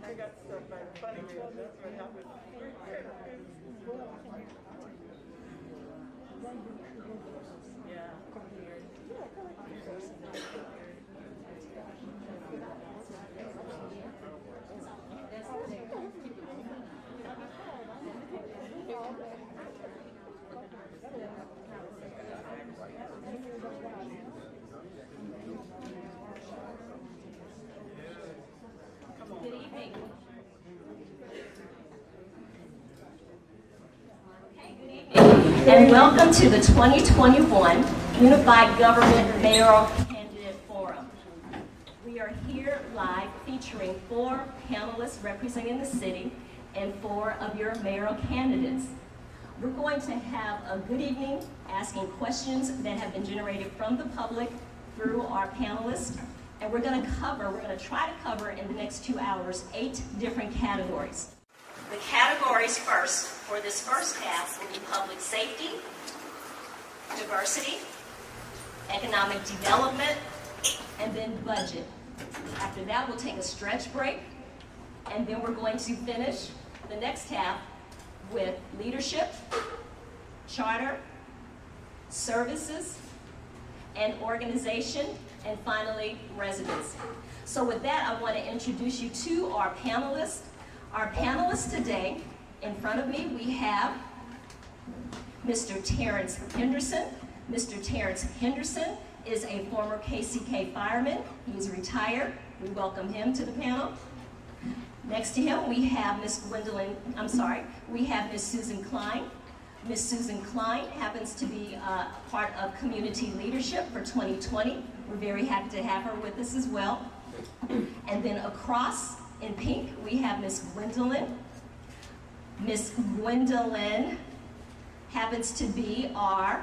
I got stuff like funny, that's what happened. Yeah. Good evening. Okay, good evening. And welcome to the 2021 Unified Government Mayoral Candidate Forum. We are here live featuring 4 panelists representing the city and 4 of your mayoral candidates. We're going to have a good evening asking questions that have been generated from the public through our panelists. And we're going to try to cover in the next 2 hours 8 different categories. The categories first, for this first half, will be public safety, diversity, economic development, and then budget. After that, we'll take a stretch break, and then we're going to finish the next half with leadership, charter, services, and organization, and finally, residents. So with that, I want to introduce you to our panelists. Our panelists today, in front of me, we have Mr. Terrence Henderson. Mr. Terrence Henderson is a former KCK fireman. He's retired. We welcome him to the panel. Next to him, we have Miss Susan Klein. Miss Susan Klein happens to be part of community leadership for 2020. We're very happy to have her with us as well. And then across in pink, we have Miss Gwendolyn. Miss Gwendolyn happens to be our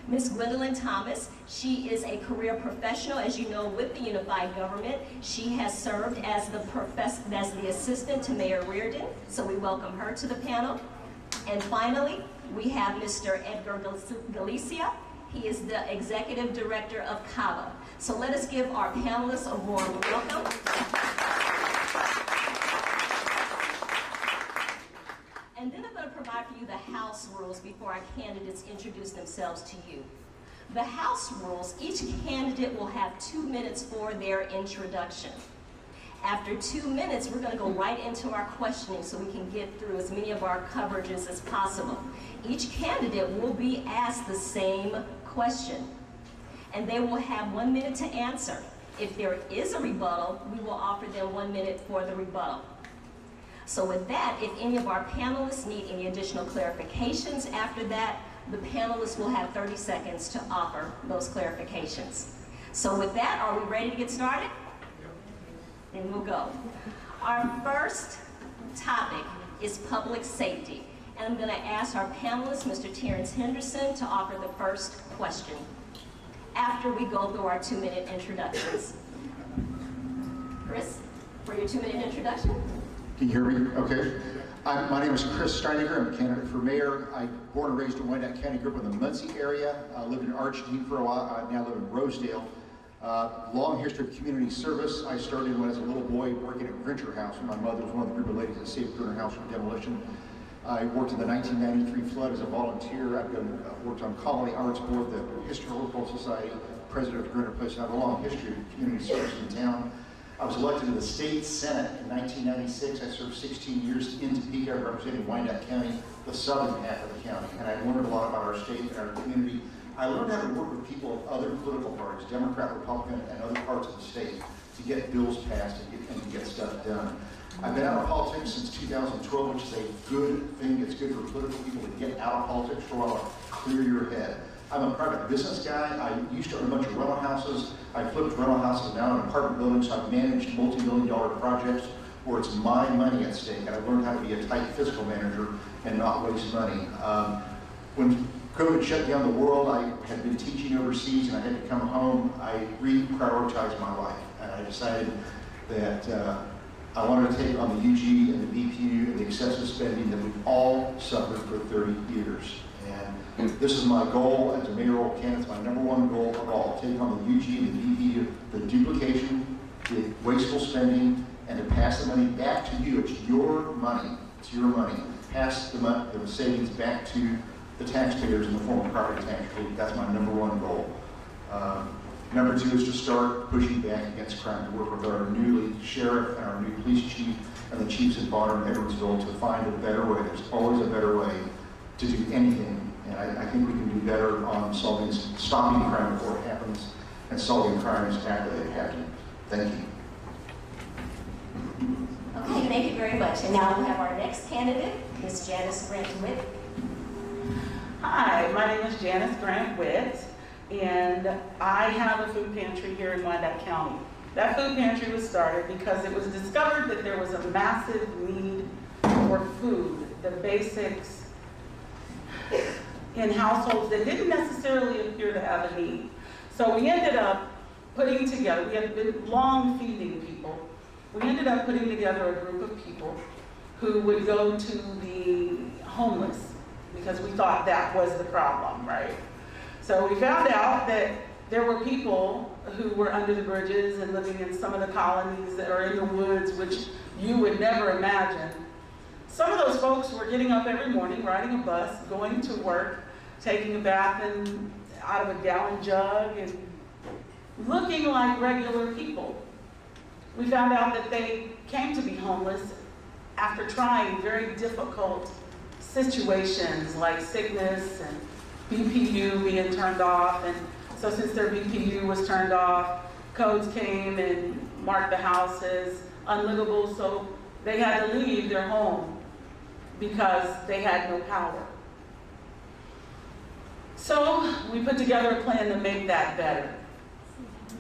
Ms. Gwendolyn Thomas, she is a career professional, as you know, with the Unified Government. She has served as the assistant to Mayor Reardon, so we welcome her to the panel. And finally, we have Mr. Edgar Galicia. He is the Executive Director of CAVA. So let us give our panelists a warm welcome. And then I'm going to provide for you the House rules before our candidates introduce themselves to you. The House rules, each candidate will have 2 minutes for their introduction. After 2 minutes, we're going to go right into our questioning so we can get through as many of our coverages as possible. Each candidate will be asked the same question, and they will have 1 minute to answer. If there is a rebuttal, we will offer them 1 minute for the rebuttal. So with that, if any of our panelists need any additional clarifications after that, the panelists will have 30 seconds to offer those clarifications. So with that, are we ready to get started? Then we'll go. Our first topic is public safety. And I'm going to ask our panelist, Mr. Terrence Henderson, to offer the first question after we go through our 2-minute introductions. Chris, for your 2-minute introduction. Can you hear me? Okay. My name is Chris Steininger. I'm a candidate for mayor. I was born and raised in Wyandotte County, grew up in the Muncie area. I lived in Archdean for a while. I now live in Rosedale. Long history of community service. I started when I was a little boy working at Grincher House. My mother was one of the group of ladies that saved Grincher House from demolition. I worked in the 1993 flood as a volunteer. I've worked on Colony Arts Board, the Historical Society, president of Grincher Place. I have a long history of community service in town. I was elected to the state senate in 1996. I served 16 years in Topeka, representing Wyandotte County, the southern half of the county. And I learned a lot about our state and our community. I learned how to work with people of other political parties, Democrat, Republican, and other parts of the state to get bills passed and to get stuff done. I've been out of politics since 2012, which is a good thing. It's good for political people to get out of politics for a while, clear your head. I'm a private business guy. I used to own a bunch of rental houses. I flipped rental houses now in apartment buildings. I've managed multi-million-dollar projects where it's my money at stake, and I've learned how to be a tight fiscal manager and not waste money. When COVID shut down the world, I had been teaching overseas and I had to come home. I reprioritized my life, and I decided that I wanted to take on the UG and the BPU and the excessive spending that we've all suffered for 30 years. And this is my goal as a mayoral candidate. It's my #1 goal of all. Take on the UG and the BPU, the duplication, the wasteful spending, and to pass the money back to you. It's your money. It's your money. Pass the money, the savings back to the taxpayers in the form of property tax relief. That's my #1 goal. Number 2 is to start pushing back against crime, to work with our new sheriff and our new police chief and the chiefs in Bonner and Edwardsville to find a better way. There's always a better way to do anything. And I think we can do better on stopping crime before it happens and solving crimes after they happen. Thank you. Okay, thank you very much. And now we'll have our next candidate, Ms. Janice Grant-Witt. Hi, my name is Janice Grant-Witt, and I have a food pantry here in Wyandotte County. That food pantry was started because it was discovered that there was a massive need for food, the basics, in households that didn't necessarily appear to have a need. So we ended up putting together, we had been long feeding people, we ended up putting together a group of people who would go to the homeless because we thought that was the problem, right? So we found out that there were people who were under the bridges and living in some of the colonies that are in the woods, which you would never imagine. Some of those folks were getting up every morning, riding a bus, going to work, taking a bath out of a gallon jug, and looking like regular people. We found out that they came to be homeless after trying very difficult situations like sickness and BPU being turned off. And so since their BPU was turned off, codes came and marked the house as unlivable, so they had to leave their home because they had no power. So we put together a plan to make that better.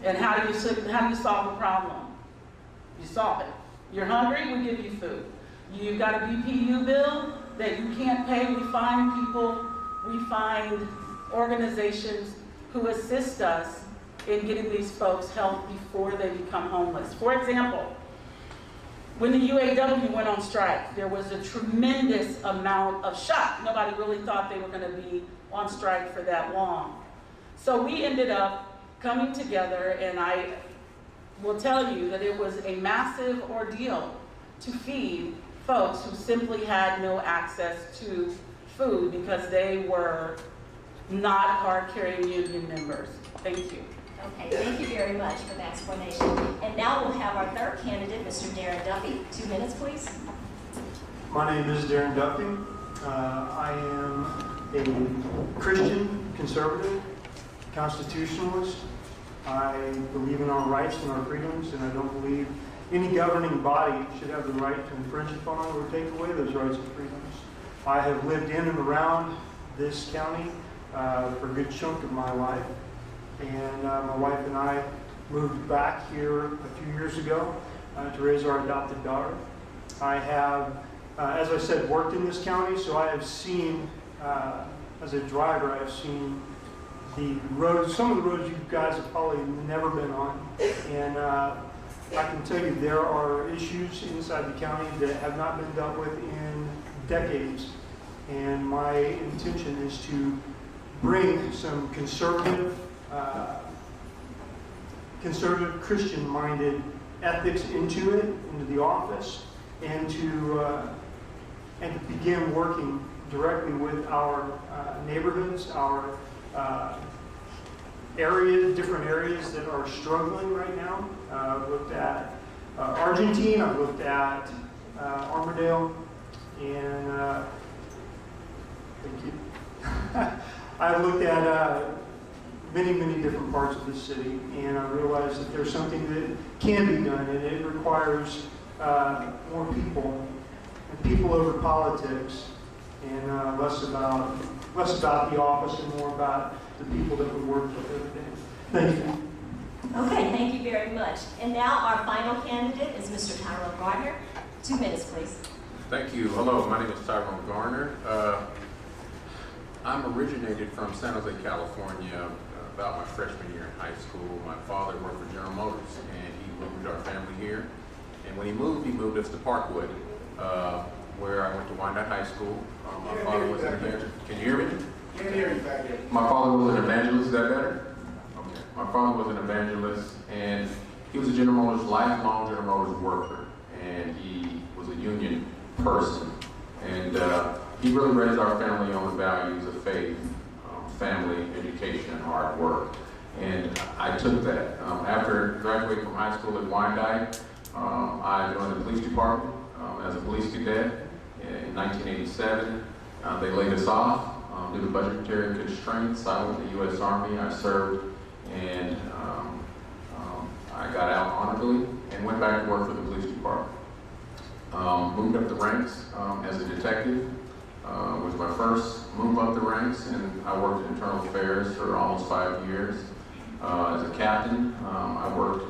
And how do you solve a problem? You solve it. You're hungry, we give you food. You've got a BPU bill that you can't pay, we find people, we find organizations who assist us in getting these folks help before they become homeless. For example, when the UAW went on strike, there was a tremendous amount of shock. Nobody really thought they were going to be on strike for that long. So we ended up coming together, and I will tell you that it was a massive ordeal to feed folks who simply had no access to food because they were not card-carrying union members. Thank you. Okay, thank you very much for the explanation. And now we'll have our third candidate, Mr. Darren Duffy. 2 minutes, please. My name is Darren Duffy. I am a Christian conservative, constitutionalist. I believe in our rights and our freedoms, and I don't believe any governing body should have the right to infringe upon or take away those rights and freedoms. I have lived in and around this county for a good chunk of my life. And my wife and I moved back here a few years ago to raise our adopted daughter. I have, as I said, worked in this county, so I have seen, as a driver, I have seen the roads, some of the roads you guys have probably never been on. And I can tell you there are issues inside the county that have not been dealt with in decades. And my intention is to bring some conservative Christian-minded ethics into it, into the office, and to begin working directly with our neighborhoods, our areas, different areas that are struggling right now. I've looked at Argentine, I've looked at Armourdale, and thank you. I've looked at many different parts of the city, and I realize that there's something that can be done, and it requires more people, and people over politics, and less about the office and more about the people that we work with every day. Thank you. Okay, thank you very much. And now our final candidate is Mr. Tyrone Gardner. 2 minutes, please. Thank you. Hello, my name is Tyrone Garner. I'm originated from San Jose, California, about my freshman year in high school. My father worked for General Motors, and he moved our family here. And when he moved us to Parkwood, where I went to Wyandotte High School. My father was an evangelist. Can you hear me? Can't hear you back there. My father was an evangelist. Is that better? Okay. My father was an evangelist, and he was a General Motors, lifelong General Motors worker, and he was a union person. And he really raised our family on the values of faith, family, education, and hard work. And I took that. After graduating from high school at Wyandotte, I joined the police department as a police cadet in 1987. They laid us off due to budgetary constraints. I went to the U.S. Army. I served, and I got out honorably and went back to work for the police department. Moved up the ranks as a detective. Was my first move up the ranks, and I worked in internal affairs for almost 5 years. As a captain, I worked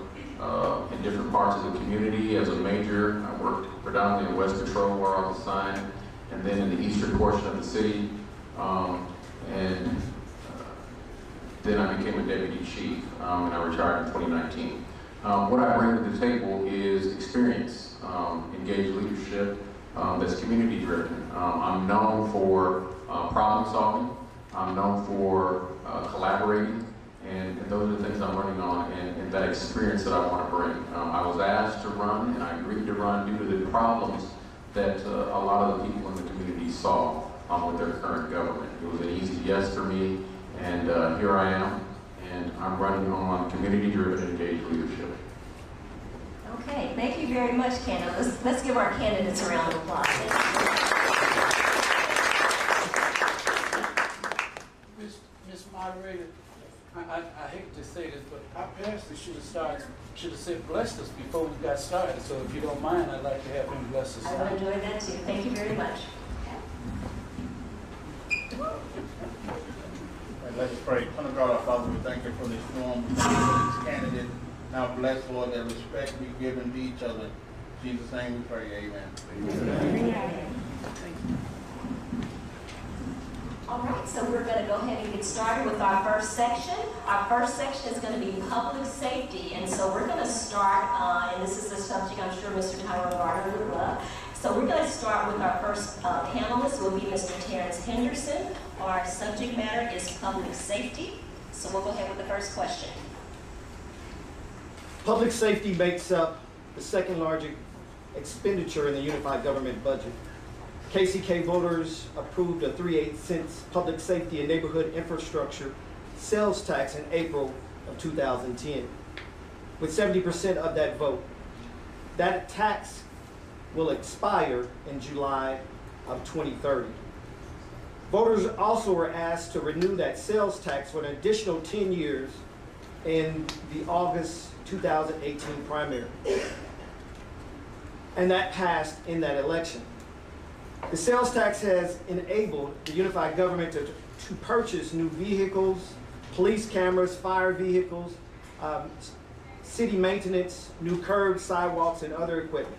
in different parts of the community. As a major, I worked predominantly in West Patrol, where I was assigned, and then in the eastern portion of the city. Then I became a deputy chief, and I retired in 2019. What I bring to the table is experience, engaged leadership, that's community driven. I'm known for problem solving. I'm known for collaborating, and those are the things I'm running on, and that experience that I want to bring. I was asked to run, and I agreed to run due to the problems that a lot of the people in the community saw with their current government. It was an easy yes for me, and here I am, and I'm running on community-driven engaged leadership. Okay, thank you very much, Candace. Let's give our candidates a round of applause. Miss Moderator, I hate to say this, but our pastor should have said blessed us before we got started. So if you don't mind, I'd like to have him bless us. I would enjoy that too. Thank you very much. Let's pray. Father God, our Father, we thank you for this forum. We thank you for this candidate. Now bless, Lord, that respect be given to each other. In Jesus' name we pray, amen. All right. so we're going to go ahead and get started with our first section. Our first section is going to be public safety, and so we're going to start, and this is a subject I'm sure Mr. Tyrone Garner would love. So we're going to start with our first panelist, will be Mr. Terrence Henderson. Our subject matter is public safety. So we'll go ahead with the first question. Public safety makes up the second largest expenditure in the unified government budget. KCK voters approved a 3/8 cents public safety and neighborhood infrastructure sales tax in April of 2010. With 70% of that vote, that tax will expire in July of 2030. Voters also were asked to renew that sales tax for an additional 10 years in the August 2018 primary. And that passed in that election. The sales tax has enabled the unified government to purchase new vehicles, police cameras, fire vehicles, city maintenance, new curbs, sidewalks, and other equipment.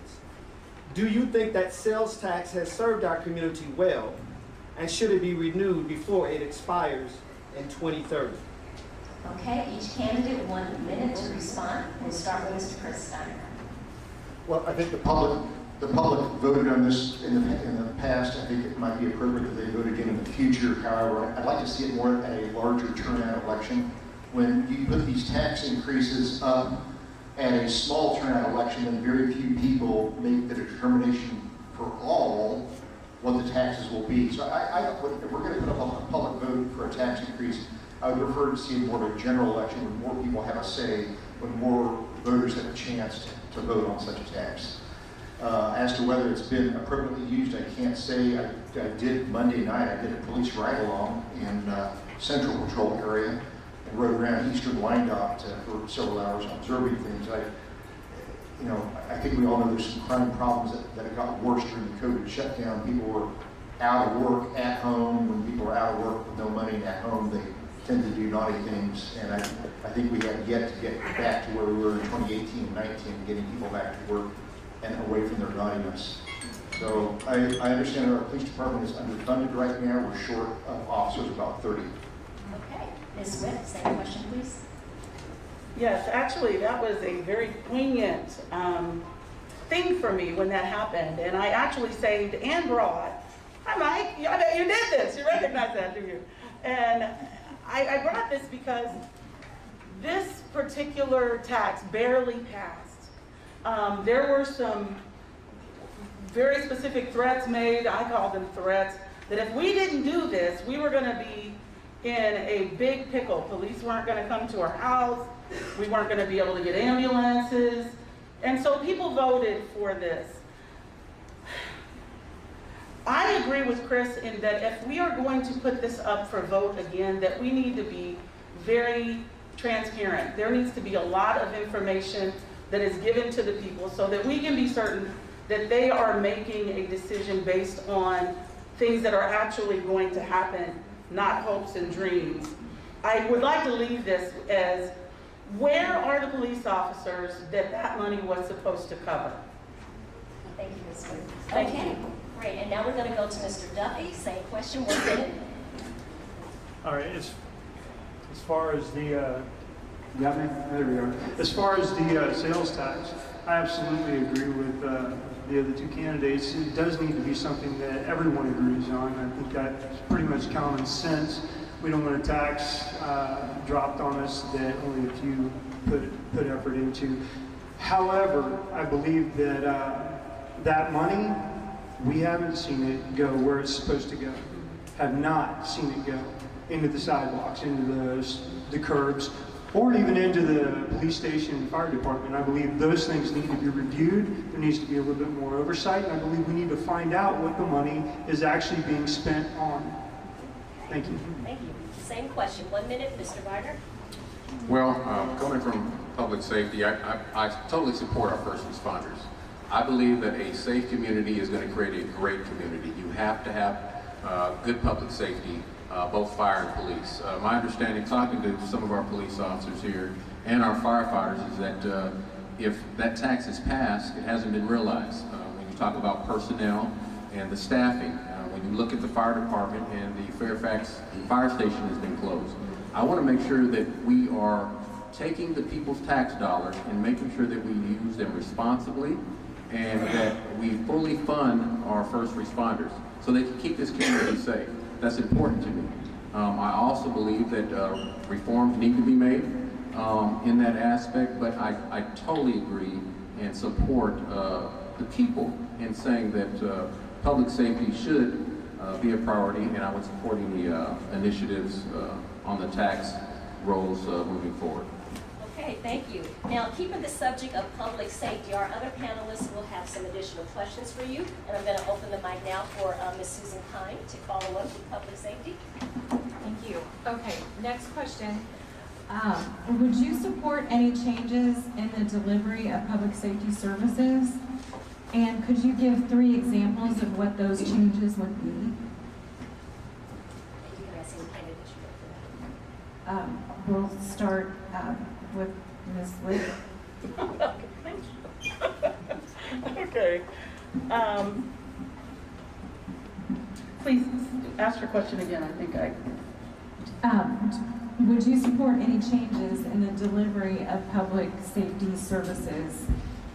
Do you think that sales tax has served our community well, and should it be renewed before it expires in 2030? Okay, each candidate 1 minute to respond. We'll start with Mr. Chris Steiner. Well, I think the public voted on this in the past. I think it might be appropriate that they vote again in the future. However, I'd like to see it more at a larger turnout election. When you put these tax increases up at a small turnout election, then very few people make the determination for all what the taxes will be. So if we're going to put up a public vote for a tax increase, I would prefer to see more of a general election where more people have a say, when more voters have a chance to vote on such a tax. As to whether it's been appropriately used, I can't say. I did Monday night, I did a police ride-along in Central Patrol area and rode around Eastern Wyandotte for several hours observing things. I think we all know there's some crime problems that have gotten worse during the COVID shutdown. People were out of work at home. When people are out of work with no money at home, they tend to do naughty things. And I think we have yet to get back to where we were in 2018 and 19, getting people back to work and away from their naughtiness. So I understand our police department is underfunded right now. We're short of officers, about 30. Okay, Ms. Witt, same question, please. Yes, actually, that was a very poignant thing for me when that happened. And I actually saved and brought, hi Mike, I bet you did this. You recognize that, do you? And I brought this because this particular tax barely passed. There were some very specific threats made, I call them threats, that if we didn't do this, we were going to be in a big pickle. Police weren't going to come to our house. We weren't going to be able to get ambulances. And so people voted for this. I agree with Chris in that if we are going to put this up for vote again, that we need to be very transparent. There needs to be a lot of information that is given to the people so that we can be certain that they are making a decision based on things that are actually going to happen, not hopes and dreams. I would like to leave this as, where are the police officers that money was supposed to cover? Thank you, Ms. Wood. Okay, great. And now we're going to go to Mr. Duffy. Same question, 1 minute. All right, as far as the, got me? There we are. As far as the sales tax, I absolutely agree with the other two candidates. It does need to be something that everyone agrees on. I think that's pretty much common sense. We don't want a tax dropped on us that only a few put effort into. However, I believe that that money, we haven't seen it go where it's supposed to go. Have not seen it go into the sidewalks, into the curbs, or even into the police station and fire department. I believe those things need to be reviewed. There needs to be a little bit more oversight, and I believe we need to find out what the money is actually being spent on. Thank you. Thank you. Same question, 1 minute, Mr. Wagner. Well, coming from public safety, I totally support our first responders. I believe that a safe community is going to create a great community. You have to have good public safety, both fire and police. My understanding, talking to some of our police officers here and our firefighters, is that if that tax is passed, it hasn't been realized. When you talk about personnel, and the staffing. When you look at the fire department and the Fairfax fire station has been closed, I want to make sure that we are taking the people's tax dollars and making sure that we use them responsibly and that we fully fund our first responders so they can keep this community safe. That's important to me. I also believe that reforms need to be made in that aspect, but I totally agree and support the people in saying that public safety should be a priority, and I would support any initiatives on the tax rolls moving forward. Okay, thank you. Now, keeping the subject of public safety, our other panelists will have some additional questions for you, and I'm going to open the mic now for Ms. Susan Kine to follow up with public safety. Thank you. Okay, next question. Would you support any changes in the delivery of public safety services? And could you give 3 examples of what those changes would be? You can ask any candidate you want for that. We'll start with Ms. Lee. Okay. Please ask your question again. I think Would you support any changes in the delivery of public safety services?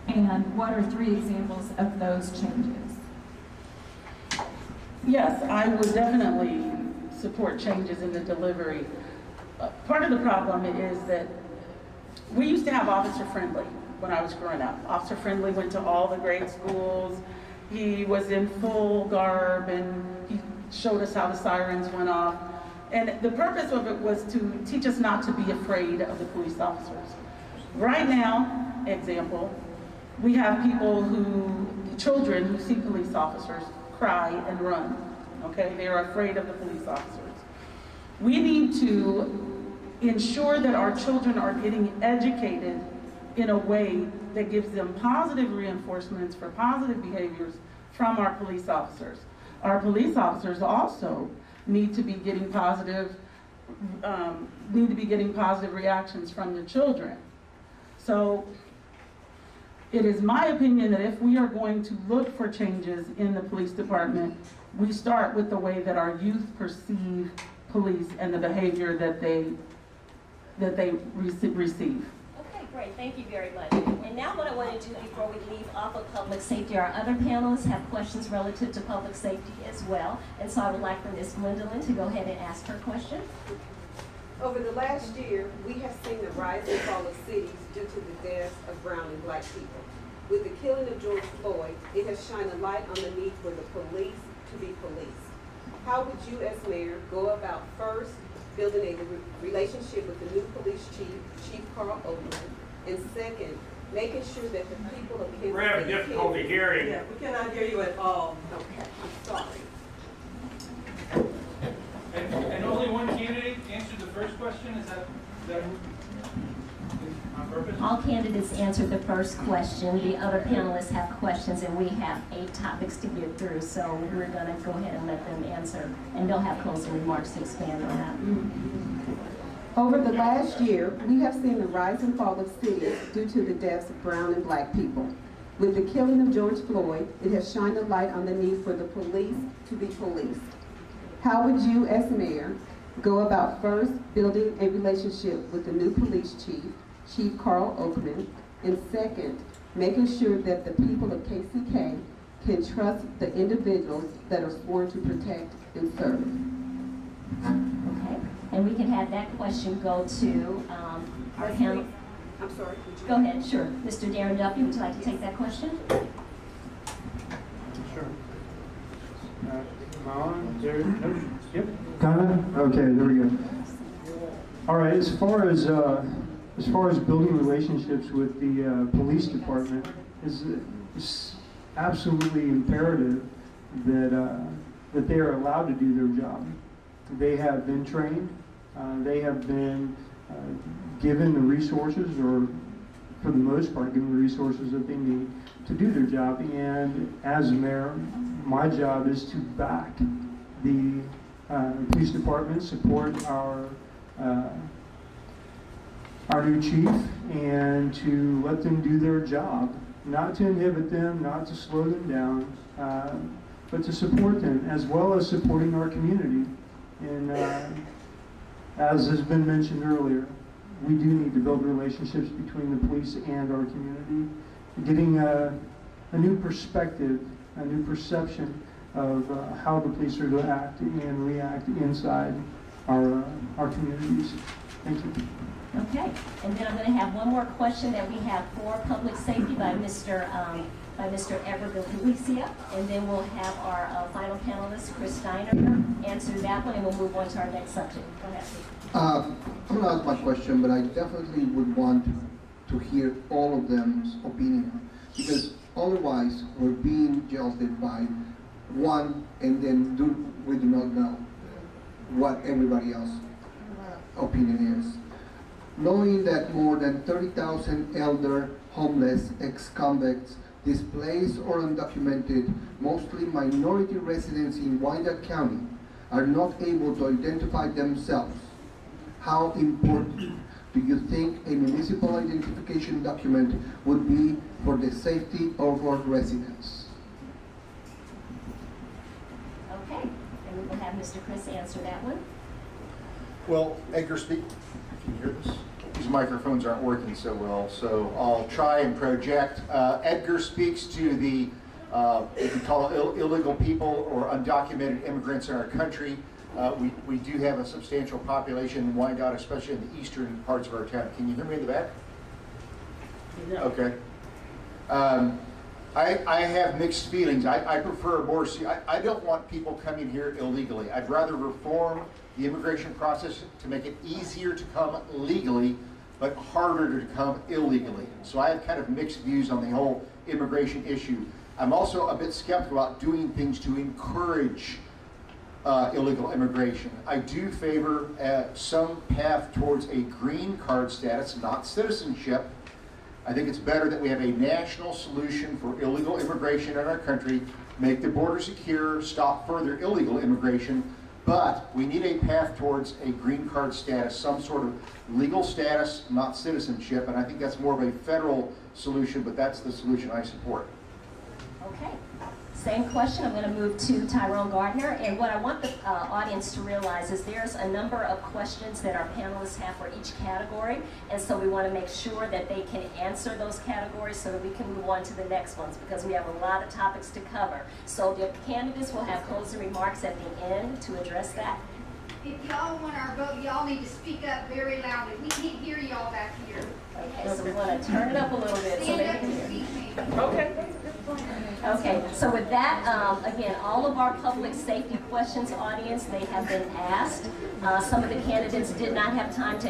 And what are 3 examples of those changes? Yes, I would definitely support changes in the delivery. Part of the problem is that we used to have Officer Friendly when I was growing up. Officer Friendly went to all the grade schools. He was in full garb and he showed us how the sirens went off. And the purpose of it was to teach us not to be afraid of the police officers. Right now, example, we have children who see police officers cry and run, okay? They are afraid of the police officers. We need to ensure that our children are getting educated in a way that gives them positive reinforcements for positive behaviors from our police officers. Our police officers also need to be getting positive reactions from the children. So it is my opinion that if we are going to look for changes in the police department, we start with the way that our youth perceive police and the behavior that they receive. Okay, great. Thank you very much. And now what I want to do before we leave off of public safety, our other panelists have questions relative to public safety as well. And so I would like for Ms. Gwendolyn to go ahead and ask her question. Over the last year, we have seen the rise and fall of cities due to the deaths of brown and black people. With the killing of George Floyd, it has shined a light on the need for the police to be policed. How would you as mayor go about first building a relationship with the new police chief, Chief Carl Oakland, and second, making sure that the people of Kansas City... We're having difficulty hearing. Yeah, we cannot hear you at all. Okay, I'm sorry. And only one candidate answered the first question? Is that on purpose? All candidates answered the first question. The other panelists have questions, and we have 8 topics to get through. So we're going to go ahead and let them answer, and they'll have closing remarks to expand on that. Over the last year, we have seen the rise and fall of cities due to the deaths of brown and black people. With the killing of George Floyd, it has shined a light on the need for the police to be policed. How would you, as mayor, go about first building a relationship with the new police chief, Chief Carl Oakman, and second, making sure that the people of KCK can trust the individuals that are sworn to protect and serve? Okay, and we can have that question go to our panel. I'm sorry. Go ahead, sure. Mr. Darren Duffy, would you like to take that question? Sure. Yep. Kinda? Okay, there we go. All right, as far as building relationships with the police department, it's absolutely imperative that they are allowed to do their job. They have been trained. They have been given the resources, or for the most part, given the resources that they need to do their job. And as mayor, my job is to back the police department, support our new chief, and to let them do their job. Not to inhibit them, not to slow them down, but to support them as well as supporting our community. And as has been mentioned earlier, we do need to build relationships between the police and our community, getting a new perspective, a new perception of how the police are to act and react inside our communities. Thank you. Okay, and then I'm going to have one more question that we have for public safety by Mr. Edward Galicia, and then we'll have our final panelist, Chris Steiner, answer that one, and we'll move on to our next subject. Go ahead. I'm going to ask my question, but I definitely would want to hear all of them's opinion, because otherwise we're being judged by one, and then we do not know what everybody else's opinion is. Knowing that more than 30,000 elder, homeless, ex-convicts, displaced or undocumented, mostly minority residents in Wyandotte County are not able to identify themselves, how important do you think a municipal identification document would be for the safety of our residents? Okay, and we will have Mr. Chris answer that one. Well, Edgar speak. Can you hear this? These microphones aren't working so well, so I'll try and project. Edgar speaks to the, if you call it illegal people or undocumented immigrants in our country. We do have a substantial population in Wyandotte, especially in the eastern parts of our town. Can you hear me in the back? Yeah. Okay. I have mixed feelings. I prefer more, I don't want people coming here illegally. I'd rather reform the immigration process to make it easier to come legally, but harder to come illegally. So I have kind of mixed views on the whole immigration issue. I'm also a bit skeptical about doing things to encourage illegal immigration. I do favor some path towards a green card status, not citizenship. I think it's better that we have a national solution for illegal immigration in our country, make the border secure, stop further illegal immigration, but we need a path towards a green card status, some sort of legal status, not citizenship, and I think that's more of a federal solution, but that's the solution I support. Okay. Same question. I'm going to move to Tyrone Gardner. And what I want the audience to realize is there's a number of questions that our panelists have for each category. And so we want to make sure that they can answer those categories so that we can move on to the next ones, because we have a lot of topics to cover. So the candidates will have closing remarks at the end to address that. If y'all want our vote, y'all need to speak up very loudly. We can't hear y'all back here. Okay, so we want to turn it up a little bit so they Stand up can and hear. speak, maybe. Okay. Okay, so with that, again, all of our public safety questions, audience, they have been asked. Some of the candidates did not have time to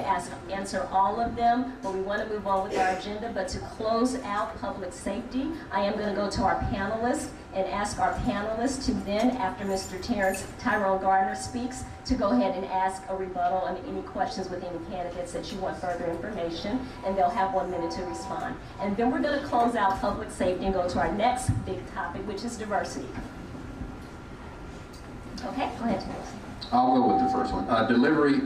answer all of them, but we want to move on with our agenda. But to close out public safety, I am going to go to our panelists and ask our panelists to then, after Mr. Tyrone Gardner speaks, to go ahead and ask a rebuttal on any questions with any candidates that you want further information, and they'll have 1 minute to respond. And then we're going to close out public safety and go to our next big topic, which is diversity. Okay, go ahead. I'll go with the first one. Delivery,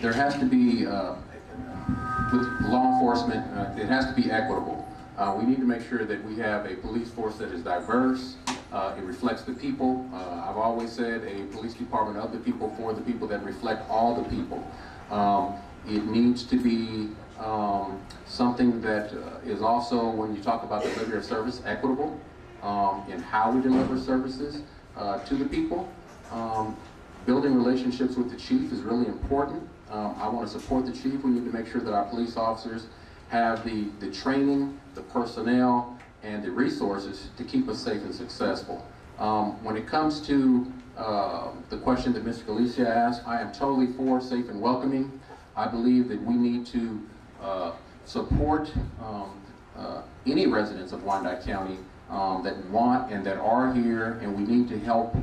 there has to be, with law enforcement, it has to be equitable. We need to make sure that we have a police force that is diverse. It reflects the people. I've always said a police department of the people, for the people, that reflect all the people. It needs to be something that is also, when you talk about delivery of service, equitable in how we deliver services to the people. Building relationships with the chief is really important. I want to support the chief. We need to make sure that our police officers have the training, the personnel, and the resources to keep us safe and successful. When it comes to the question that Mr. Galicia asked, I am totally for safe and welcoming. I believe that we need to support any residents of Wyandotte County that want and that are here, and we need to help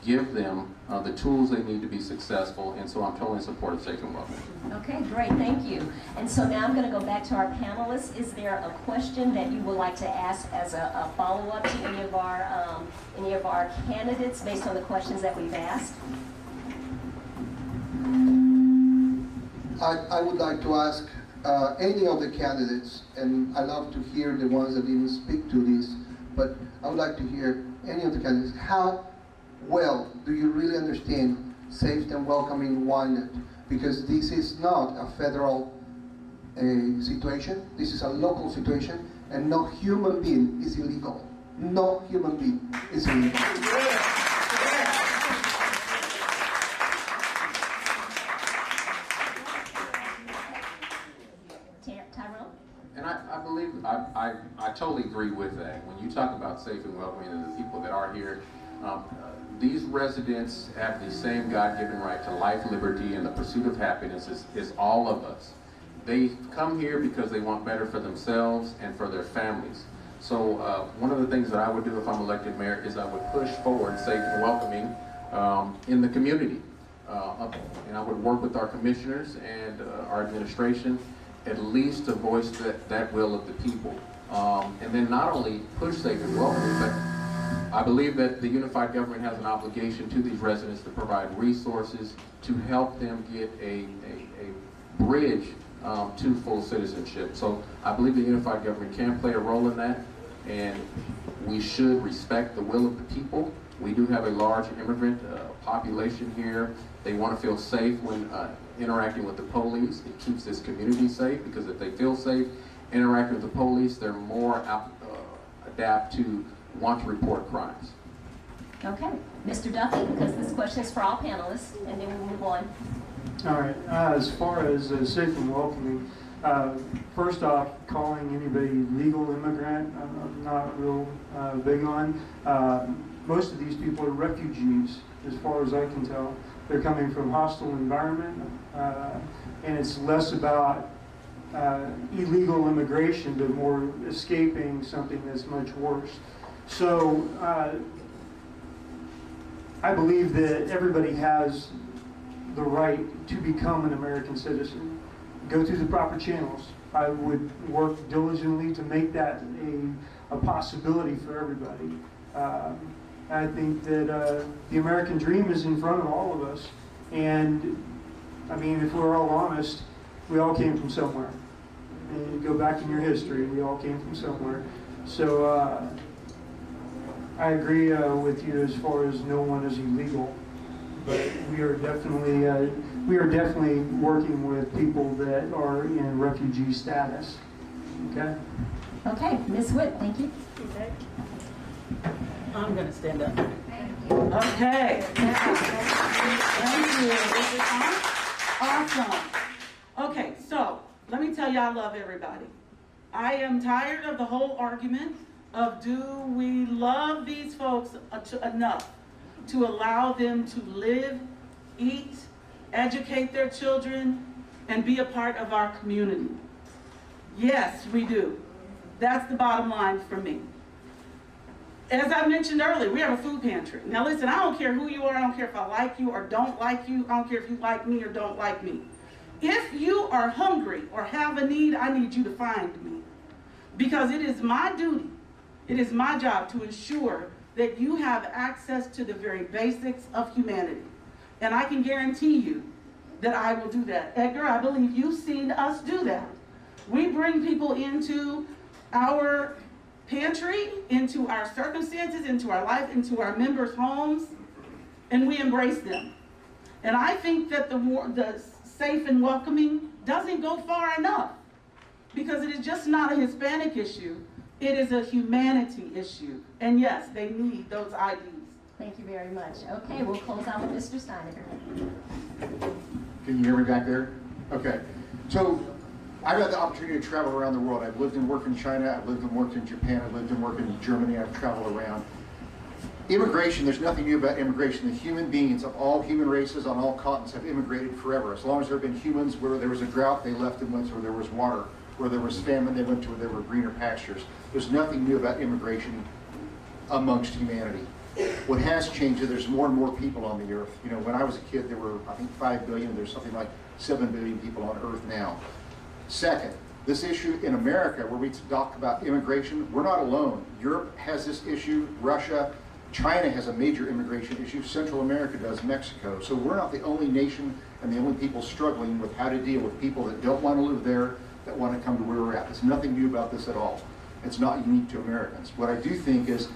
give them the tools they need to be successful, and so I'm totally in support of safe and welcoming. Okay, great, thank you. And so now I'm going to go back to our panelists. Is there a question that you would like to ask as a follow-up to any of our candidates based on the questions that we've asked? I would like to ask any of the candidates, and I love to hear the ones that didn't speak to this, but I would like to hear any of the candidates, how well do you really understand safe and welcoming Wyandotte? Because this is not a federal situation, this is a local situation, and no human being is illegal. No human being is illegal. Tyrone? And I believe, I totally agree with that. When you talk about safe and welcoming to the people that are here, these residents have the same God-given right to life, liberty, and the pursuit of happiness as all of us. They come here because they want better for themselves and for their families. So one of the things that I would do if I'm elected mayor is I would push forward safe and welcoming in the community. And I would work with our commissioners and our administration at least to voice that will of the people. And then not only push safe and welcoming, but I believe that the unified government has an obligation to these residents to provide resources to help them get a bridge to full citizenship. So I believe the unified government can play a role in that, and we should respect the will of the people. We do have a large immigrant population here. They want to feel safe when interacting with the police. It keeps this community safe, because if they feel safe interacting with the police, they're more adapt to want to report crimes. Okay, Mr. Duffy, because this question is for all panelists, and then we'll move on. All right, as far as safe and welcoming, first off, calling anybody legal immigrant, I'm not real big on. Most of these people are refugees, as far as I can tell. They're coming from hostile environment, and it's less about illegal immigration, but more escaping something that's much worse. So I believe that everybody has the right to become an American citizen. Go through the proper channels. I would work diligently to make that a possibility for everybody. I think that the American dream is in front of all of us. And I mean, if we're all honest, we all came from somewhere. And you go back in your history, we all came from somewhere. So I agree with you as far as no one is illegal. But we are definitely working with people that are in refugee status. Okay? Okay, Ms. Witt, thank you. I'm going to stand up. Okay. Thank you. Is it on? Awesome. Okay, so let me tell you, I love everybody. I am tired of the whole argument of do we love these folks enough to allow them to live, eat, educate their children, and be a part of our community. Yes, we do. That's the bottom line for me. As I mentioned earlier, we have a food pantry. Now listen, I don't care who you are, I don't care if I like you or don't like you, I don't care if you like me or don't like me. If you are hungry or have a need, I need you to find me. Because it is my duty, it is my job to ensure that you have access to the very basics of humanity. And I can guarantee you that I will do that. Edgar, I believe you've seen us do that. We bring people into our pantry, into our circumstances, into our life, into our members' homes, and we embrace them. And I think that the safe and welcoming doesn't go far enough, because it is just not a Hispanic issue. It is a humanity issue. And yes, they need those IDs. Thank you very much. Okay, we'll close out with Mr. Steiniger. Can you hear me back there? Okay. So I've had the opportunity to travel around the world. I've lived and worked in China. I've lived and worked in Japan. I've lived and worked in Germany. I've traveled around. Immigration, there's nothing new about immigration. The human beings of all human races on all continents have immigrated forever. As long as there have been humans, where there was a drought, they left and went to where there was water. Where there was famine, they went to where there were greener pastures. There's nothing new about immigration amongst humanity. What has changed is there's more and more people on the earth. You know, when I was a kid, there were, I think, 5 billion. There's something like 7 billion people on earth now. Second, this issue in America, where we talk about immigration, we're not alone. Europe has this issue, Russia, China has a major immigration issue, Central America does, Mexico. So we're not the only nation and the only people struggling with how to deal with people that don't want to live there, that want to come to where we're at. There's nothing new about this at all. It's not unique to Americans. What I do think is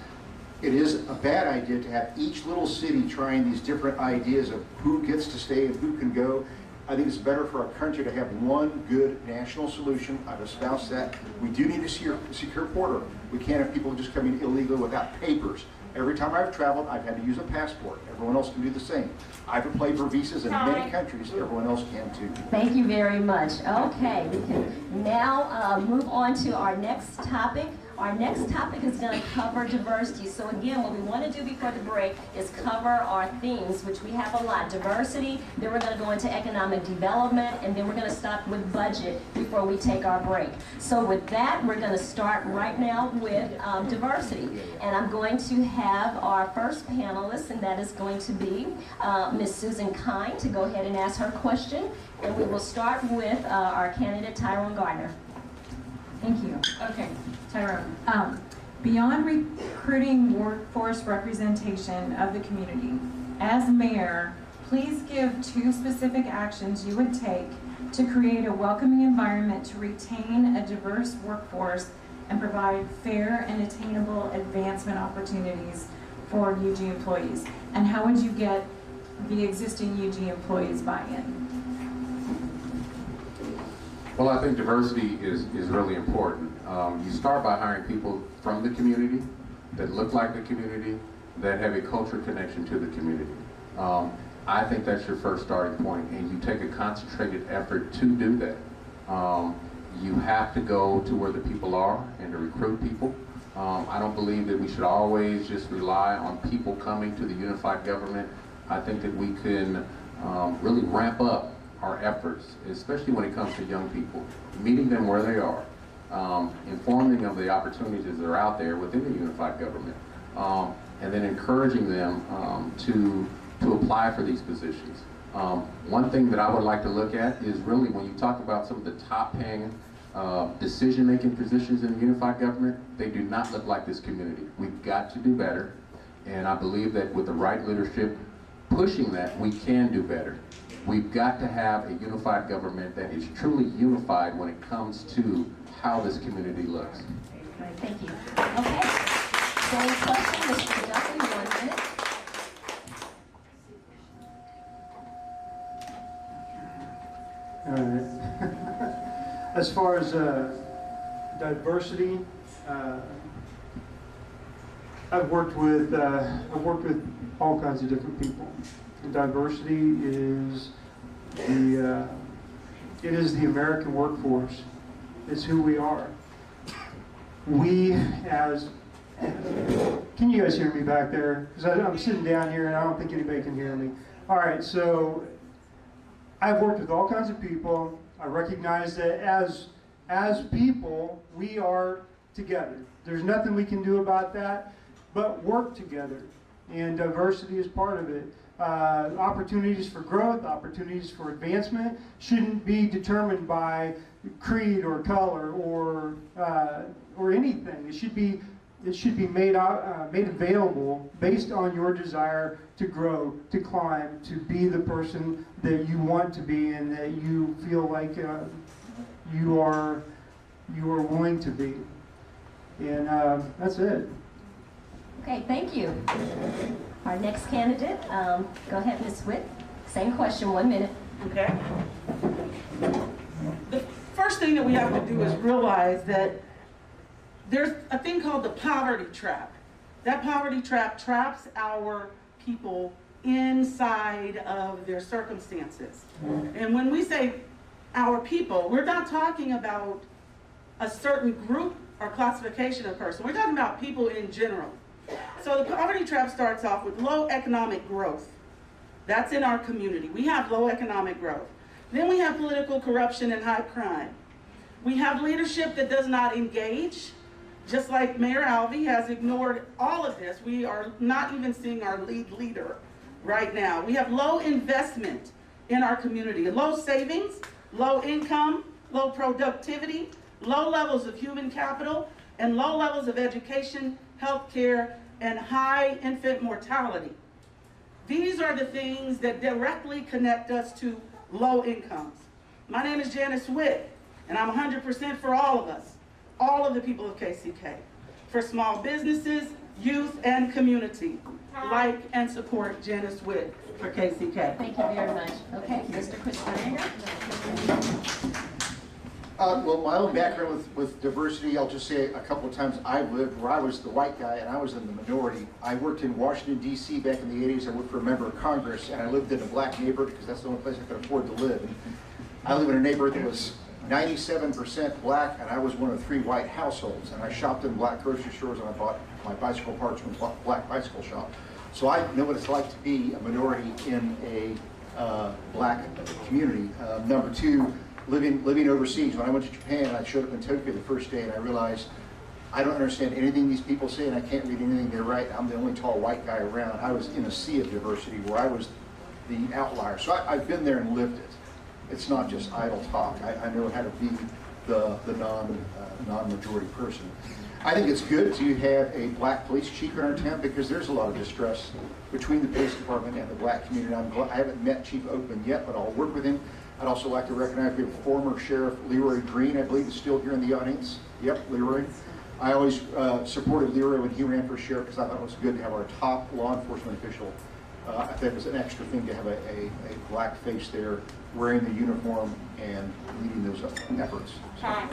it is a bad idea to have each little city trying these different ideas of who gets to stay and who can go. I think it's better for our country to have one good national solution. I've espoused that. We do need a secure border. We can't have people just coming illegally without papers. Every time I've traveled, I've had to use a passport. Everyone else can do the same. I've applied for visas in many countries. Everyone else can too. Thank you very much. Okay, we can now move on to our next topic. Our next topic is going to cover diversity. So again, what we want to do before the break is cover our themes, which we have a lot. Diversity, then we're going to go into economic development, and then we're going to stop with budget before we take our break. So with that, we're going to start right now with diversity. And I'm going to have our first panelist, and that is going to be Ms. Susan Kine, to go ahead and ask her question. And we will start with our candidate, Tyrone Gardner. Thank you. Okay, Tyrone. Beyond recruiting workforce representation of the community, as mayor, please give 2 specific actions you would take to create a welcoming environment to retain a diverse workforce and provide fair and attainable advancement opportunities for UG employees. And how would you get the existing UG employees buy-in? Well, I think diversity is really important. You start by hiring people from the community, that look like the community, that have a cultural connection to the community. I think that's your first starting point, and you take a concentrated effort to do that. You have to go to where the people are and to recruit people. I don't believe that we should always just rely on people coming to the unified government. I think that we can really ramp up our efforts, especially when it comes to young people, meeting them where they are, informing them of the opportunities that are out there within the unified government, and then encouraging them to apply for these positions. One thing that I would like to look at is really when you talk about some of the top paying decision-making positions in the unified government, they do not look like this community. We've got to do better, and I believe that with the right leadership pushing that, we can do better. We've got to have a unified government that is truly unified when it comes to how this community looks. Right, thank you. Okay. Same question, Mr. Duffy, 1 minute. All right. As far as diversity, I've worked with all kinds of different people. And diversity is the American workforce. It's who we are. Can you guys hear me back there? Because I'm sitting down here and I don't think anybody can hear me. All right, so I've worked with all kinds of people. I recognize that as people, we are together. There's nothing we can do about that but work together. And diversity is part of it. Opportunities for growth, opportunities for advancement shouldn't be determined by creed or color or anything. It should be made available based on your desire to grow, to climb, to be the person that you want to be and that you feel like you are willing to be. And that's it. Okay, thank you. Our next candidate, go ahead, Ms. Witt. Same question, 1 minute. Okay. The first thing that we have to do is realize that there's a thing called the poverty trap. That poverty trap traps our people inside of their circumstances. And when we say our people, we're not talking about a certain group or classification of person. We're talking about people in general. So the poverty trap starts off with low economic growth. That's in our community. We have low economic growth. Then we have political corruption and high crime. We have leadership that does not engage. Just like Mayor Alvey has ignored all of this, we are not even seeing our lead leader right now. We have low investment in our community, low savings, low income, low productivity, low levels of human capital, and low levels of education, healthcare, and high infant mortality. These are the things that directly connect us to low incomes. My name is Janice Witt, and I'm 100% for all of us, all of the people of KCK. For small businesses, youth, and community. Like and support Janice Witt for KCK. Thank you very much. Okay, Mr. Chris Berninger. Well, my own background with diversity, I'll just say a couple of times I lived where I was the white guy and I was in the minority. I worked in Washington, D.C. back in the 80s. I worked for a member of Congress, and I lived in a black neighborhood because that's the only place I could afford to live. And I live in a neighborhood that was 97% black, and I was one of 3 white households. And I shopped in black grocery stores, and I bought my bicycle parts from a black bicycle shop. So I know what it's like to be a minority in a black community. Number 2, living overseas. When I went to Japan, I showed up in Tokyo the first day, and I realized I don't understand anything these people say, and I can't read anything they write. I'm the only tall white guy around. I was in a sea of diversity where I was the outlier. So I've been there and lived it. It's not just idle talk. I know how to be the non-majority person. I think it's good to have a black police chief in our town because there's a lot of distrust between the police department and the black community. I haven't met Chief Oakman yet, but I'll work with him. I'd also like to recognize we have former Sheriff Leroy Green, I believe, is still here in the audience. Yep, Leroy. I always supported Leroy when he ran for sheriff because I thought it was good to have our top law enforcement official. I think it was an extra thing to have a black face there wearing the uniform and leading those efforts.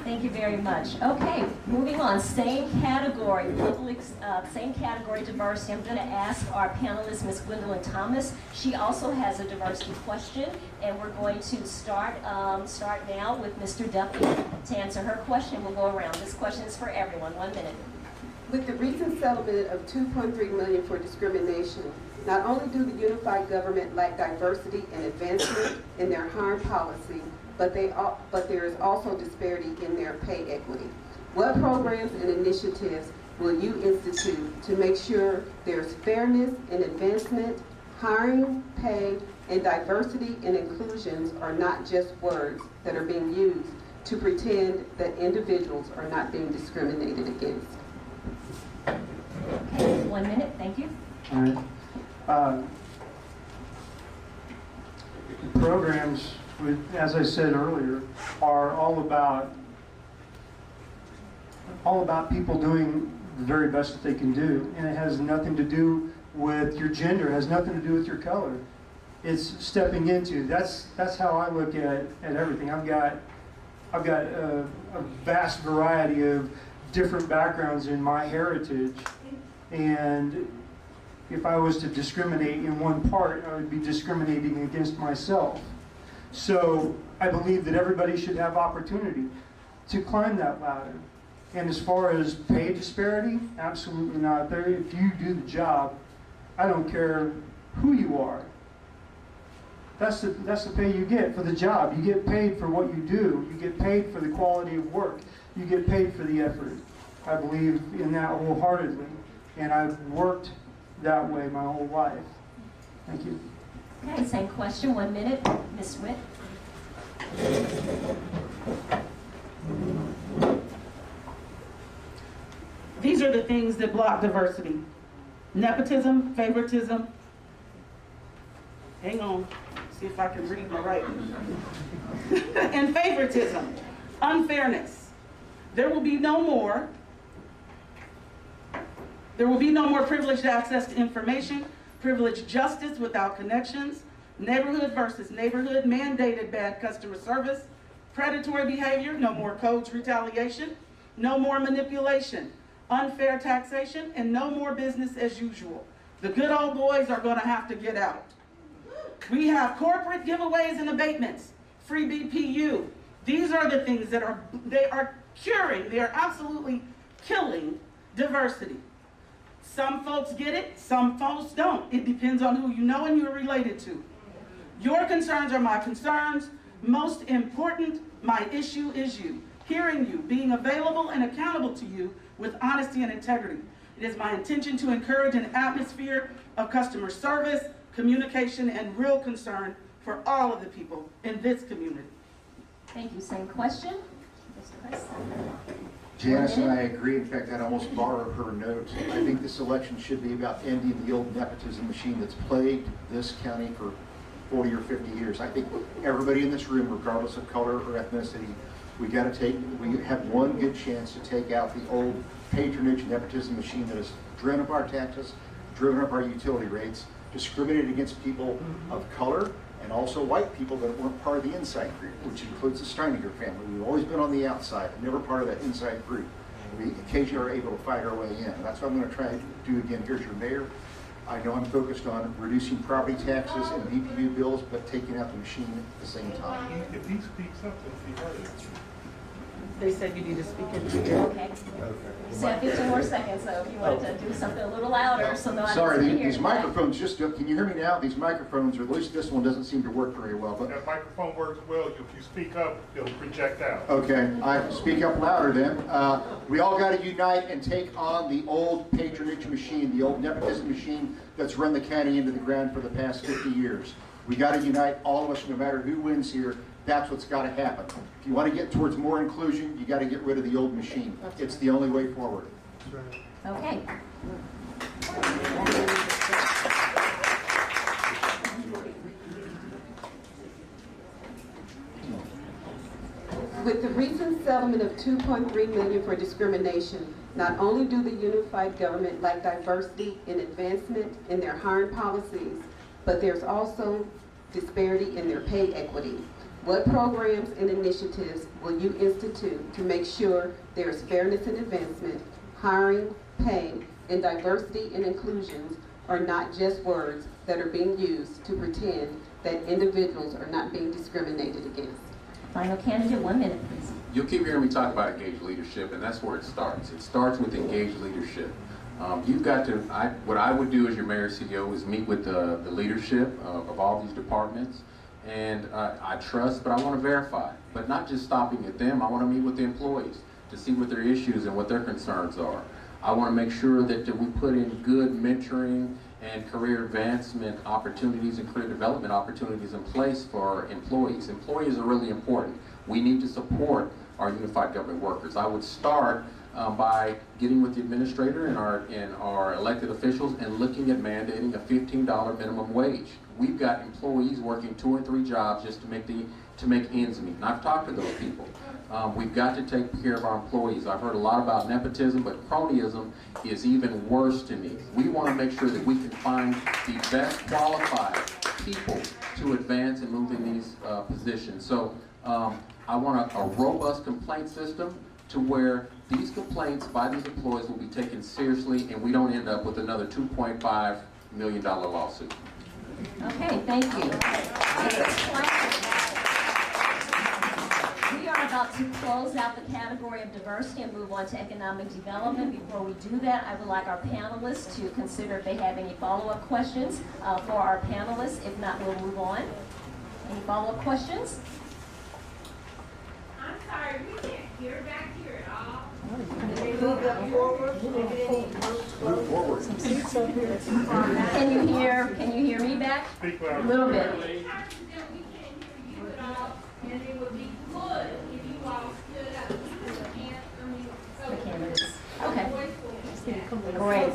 Thank you very much. Okay, moving on. Same category, same category diversity. I'm going to ask our panelist, Ms. Gwendolyn Thomas. She also has a diversity question, and we're going to start now with Mr. Duffy to answer her question. We'll go around. This question is for everyone. 1 minute. With the recent settlement of $2.3 million for discrimination, not only do the unified government lack diversity and advancement in their hiring policy, but there is also disparity in their pay equity. What programs and initiatives will you institute to make sure there's fairness in advancement, hiring, pay, and diversity and inclusions are not just words that are being used to pretend that individuals are not being discriminated against? Okay, 1 minute. Thank you. All right. Programs, as I said earlier, are all about people doing the very best that they can do, and it has nothing to do with your gender. It has nothing to do with your color. It's stepping into. That's how I look at everything. I've got a vast variety of different backgrounds in my heritage, and if I was to discriminate in one part, I would be discriminating against myself. So I believe that everybody should have opportunity to climb that ladder. And as far as pay disparity, absolutely not. If you do the job, I don't care who you are. That's the pay you get for the job. You get paid for what you do. You get paid for the quality of work. You get paid for the effort. I believe in that wholeheartedly. And I've worked that way my whole life. Thank you. Okay, same question. 1 minute. Ms. Witt. These are the things that block diversity. Nepotism, favoritism. Hang on, see if I can read my writing. And favoritism, unfairness. There will be no more privileged access to information, privileged justice without connections, neighborhood versus neighborhood, mandated bad customer service, predatory behavior, no more codes retaliation, no more manipulation, unfair taxation, and no more business as usual. The good old boys are going to have to get out. We have corporate giveaways and abatements, free BPU. These are the things that are curing, they are absolutely killing diversity. Some folks get it, some folks don't. It depends on who you know and you're related to. Your concerns are my concerns. Most important, my issue is you. Hearing you, being available and accountable to you with honesty and integrity. It is my intention to encourage an atmosphere of customer service, communication, and real concern for all of the people in this community. Thank you. Same question. Mr. Chris. Janice and I agree. In fact, I'd almost borrow her note. I think this election should be about ending the old nepotism machine that's plagued this county for 40 or 50 years. I think everybody in this room, regardless of color or ethnicity, We have one good chance to take out the old patronage nepotism machine that has driven up our taxes, driven up our utility rates, discriminated against people of color, and also white people that weren't part of the inside group, which includes the Steiniger family. We've always been on the outside, never part of that inside group. We occasionally are able to fight our way in. And that's what I'm going to try to do again here as your mayor. I know I'm focused on reducing property taxes and BPU bills, but taking out the machine at the same time. If he speaks up, if he heard it. They said you need to speak into it. Okay. You said 15 more seconds, so if you wanted to do something a little louder, so no one Sorry, can hear these you. microphones can you hear me now? These microphones, or at least this one doesn't seem to work very well. But That microphone works well. If you speak up, it'll project out. okay, I speak up louder then. We all got to unite and take on the old patronage machine, the old nepotism machine that's run the county into the ground for the past 50 years. We got to unite, all of us, no matter who wins here. That's what's got to happen. If you want to get towards more inclusion, you got to get rid of the old machine. It's the only way forward. Okay. With the recent settlement of $2.3 million for discrimination, not only do the unified government lack diversity and advancement in their hiring policies, but there's also disparity in their pay equity. What programs and initiatives will you institute to make sure there is fairness and advancement, hiring, pay, and diversity and inclusions are not just words that are being used to pretend that individuals are not being discriminated against? Final candidate, 1 minute, please. You'll keep hearing me talk about engaged leadership, and that's where it starts. It starts with engaged leadership. You've got to, what I would do as your mayor CEO is meet with the leadership of all these departments. And I trust, but I want to verify. But not just stopping at them, I want to meet with the employees to see what their issues and what their concerns are. I want to make sure that we put in good mentoring and career advancement opportunities and career development opportunities in place for our employees. Employees are really important. We need to support our unified government workers. I would start by getting with the administrator and our elected officials and looking at mandating a $15 minimum wage. We've got employees working 2 and 3 jobs just to make ends meet. And I've talked to those people. We've got to take care of our employees. I've heard a lot about nepotism, but cronyism is even worse to me. We want to make sure that we can find the best qualified people to advance and move in these positions. So I want a robust complaint system to where these complaints by these employees will be taken seriously and we don't end up with another $2.5 million lawsuit. Okay, thank you. We are about to close out the category of diversity and move on to economic development. Before we do that, I would like our panelists to consider if they have any follow-up questions for our panelists. If not, we'll move on. Any follow-up questions? I'm sorry, we can't hear back here at all. Can you hear me back? A little bit. We can't hear you at all, and it would be good if you all stood up. Okay. Great.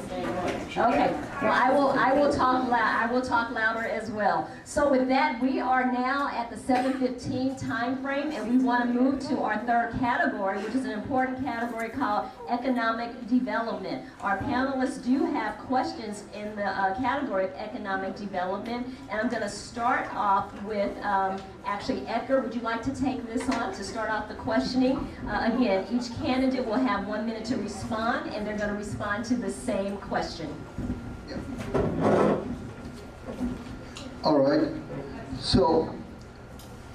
Okay. Well, I will talk loud. I will talk louder as well. So with that, we are now at the 7:15 time frame, and we want to move to our third category, which is an important category called economic development. Our panelists do have questions in the category of economic development, and I'm going to start off with actually Edgar. Would you like to take this on to start off the questioning? Again, each candidate will have 1 minute to respond, and they're going to respond to the same question. All right. So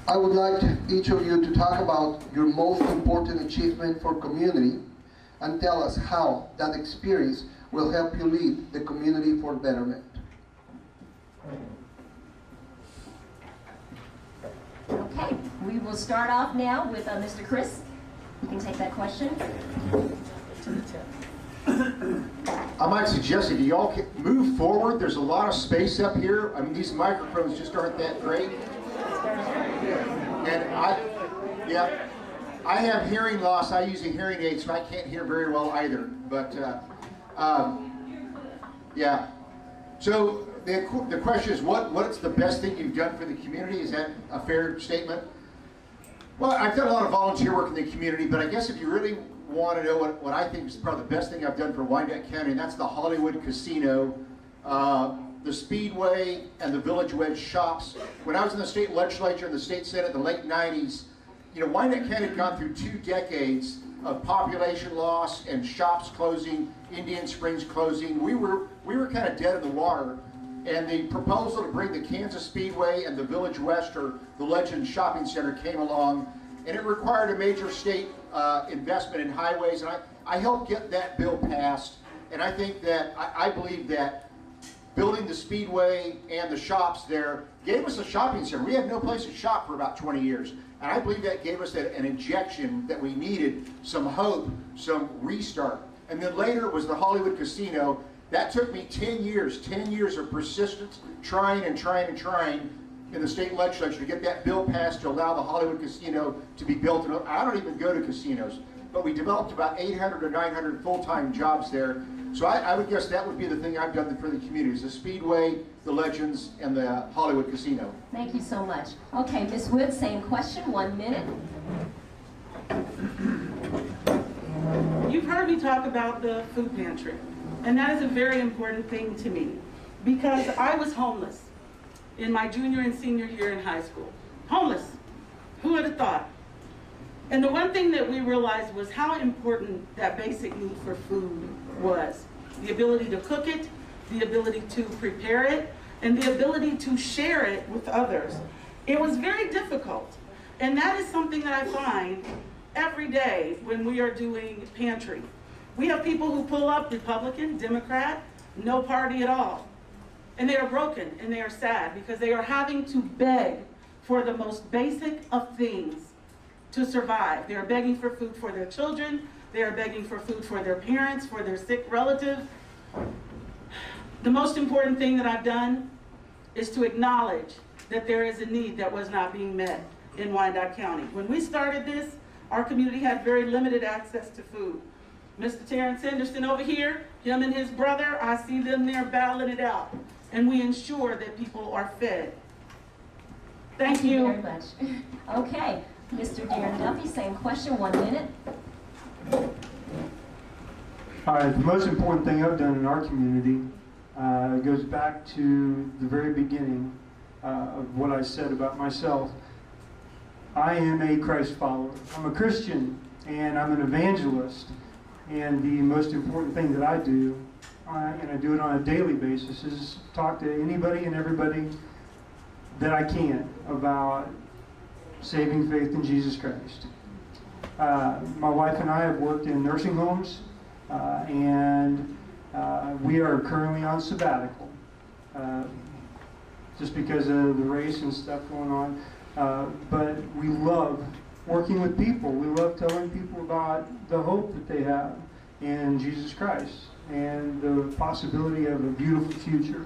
I would like each of you to talk about your most important achievement for community and tell us how that experience will help you lead the community for betterment. Okay, we will start off now with Mr. Chris. You can take that question. I might suggest that you all can move forward. There's a lot of space up here. I mean, these microphones just aren't that great. And I have hearing loss. I use a hearing aid, so I can't hear very well either. But yeah. So the question is, what's the best thing you've done for the community? Is that a fair statement? Well, I've done a lot of volunteer work in the community, but I guess if you really want to know what I think is probably the best thing I've done for Wyandotte County, and that's the Hollywood Casino, the Speedway, and the Village Wedge shops. When I was in the state legislature and the state senate in the late 90s, you know, Wyandotte County had gone through 2 decades of population loss and shops closing, Indian Springs closing. We were kind of dead in the water. And the proposal to bring the Kansas Speedway and the Village West, or the Legend Shopping Center, came along, and it required a major state investment in highways, and I helped get that bill passed. And I think that, I believe that building the Speedway and the shops there gave us a shopping center. We had no place to shop for about 20 years. And I believe that gave us an injection that we needed, some hope, some restart. And then later was the Hollywood Casino. That took me 10 years of persistence, trying and trying and trying in the state legislature to get that bill passed to allow the Hollywood Casino to be built. And I don't even go to casinos, but we developed about 800 or 900 full-time jobs there. So I would guess that would be the thing I've done for the communities: the Speedway, the Legends, and the Hollywood Casino. Thank you so much. Okay, Ms. Wood, same question, 1 minute. You've heard me talk about the food pantry, and that is a very important thing to me, because I was homeless in my junior and senior year in high school. Homeless. Who would have thought? And the one thing that we realized was how important that basic need for food was. The ability to cook it, the ability to prepare it, and the ability to share it with others. It was very difficult. And that is something that I find every day when we are doing pantry. We have people who pull up, Republican, Democrat, no party at all. And they are broken and they are sad because they are having to beg for the most basic of things to survive. They are begging for food for their children. They are begging for food for their parents, for their sick relatives. The most important thing that I've done is to acknowledge that there is a need that was not being met in Wyandotte County. When we started this, our community had very limited access to food. Mr. Terrence Henderson over here, him and his brother, I see them there battling it out. And we ensure that people are fed. Thank you. Very much. Okay, Mr. Darren Duffy, same question, 1 minute. All right, the most important thing I've done in our community goes back to the very beginning of what I said about myself. I am a Christ follower. I'm a Christian and I'm an evangelist. And the most important thing that I do, and I do it on a daily basis, is talk to anybody and everybody that I can about saving faith in Jesus Christ. My wife and I have worked in nursing homes, and we are currently on sabbatical, just because of the race and stuff going on. But we love working with people. We love telling people about the hope that they have in Jesus Christ and the possibility of a beautiful future.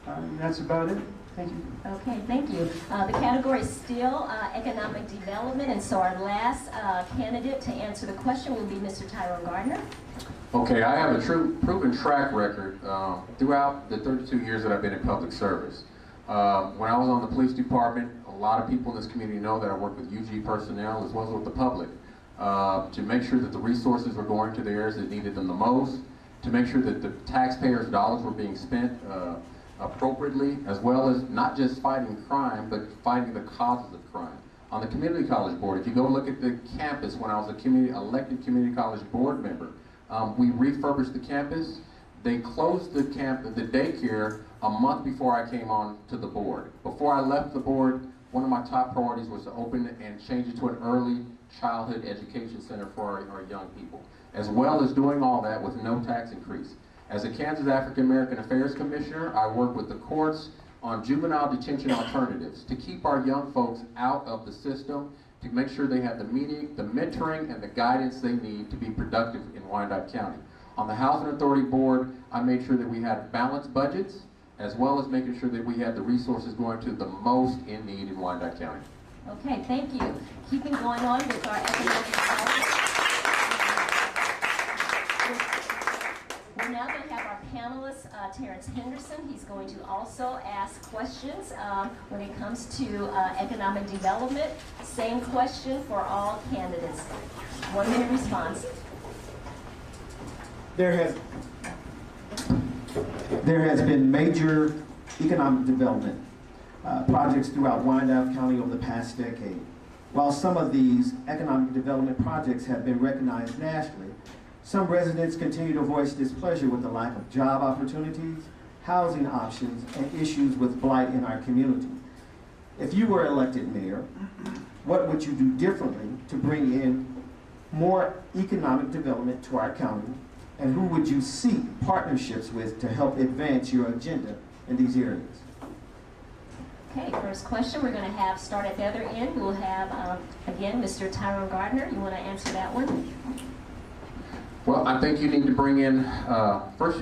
And that's about it. Thank you. Okay, thank you. The category is still economic development, and so our last candidate to answer the question will be Mr. Tyrone Gardner. Okay, I have a proven track record throughout the 32 years that I've been in public service. When I was on the police department, a lot of people in this community know that I work with UG personnel as well as with the public to make sure that the resources were going to the areas that needed them the most, to make sure that the taxpayers' dollars were being spent appropriately, as well as not just fighting crime, but fighting the causes of crime. On the community college board, if you go look at the campus when I was a elected community college board member, we refurbished the campus. They closed the daycare a month before I came on to the board. Before I left the board, one of my top priorities was to open and change it to an early childhood education center for our young people, as well as doing all that with no tax increase. As a Kansas African American Affairs Commissioner, I work with the courts on juvenile detention alternatives to keep our young folks out of the system, to make sure they have the mentoring and the guidance they need to be productive in Wyandotte County. On the Housing Authority Board, I made sure that we had balanced budgets, as well as making sure that we had the resources going to the most in need in Wyandotte County. Okay, thank you. Keeping going on with our economic development. We're now going to have our panelists Terrence Henderson. He's going to also ask questions when it comes to economic development. Same question for all candidates. 1 minute response. There has been major economic development projects throughout Wyandotte County over the past decade. While some of these economic development projects have been recognized nationally, some residents continue to voice displeasure with the lack of job opportunities, housing options, and issues with blight in our community. If you were elected mayor, what would you do differently to bring in more economic development to our county? And who would you seek partnerships with to help advance your agenda in these areas? Okay, first question we're going to start at the other end. We'll have, again, Mr. Tyrone Gardner. You want to answer that one? Well, I think you need to bring in, first,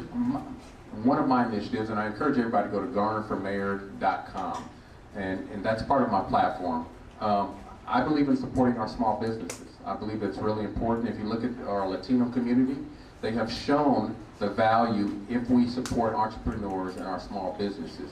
one of my initiatives, and I encourage everybody to go to garnerformayor.com, and that's part of my platform. I believe in supporting our small businesses. I believe it's really important. If you look at our Latino community, they have shown the value if we support entrepreneurs and our small businesses.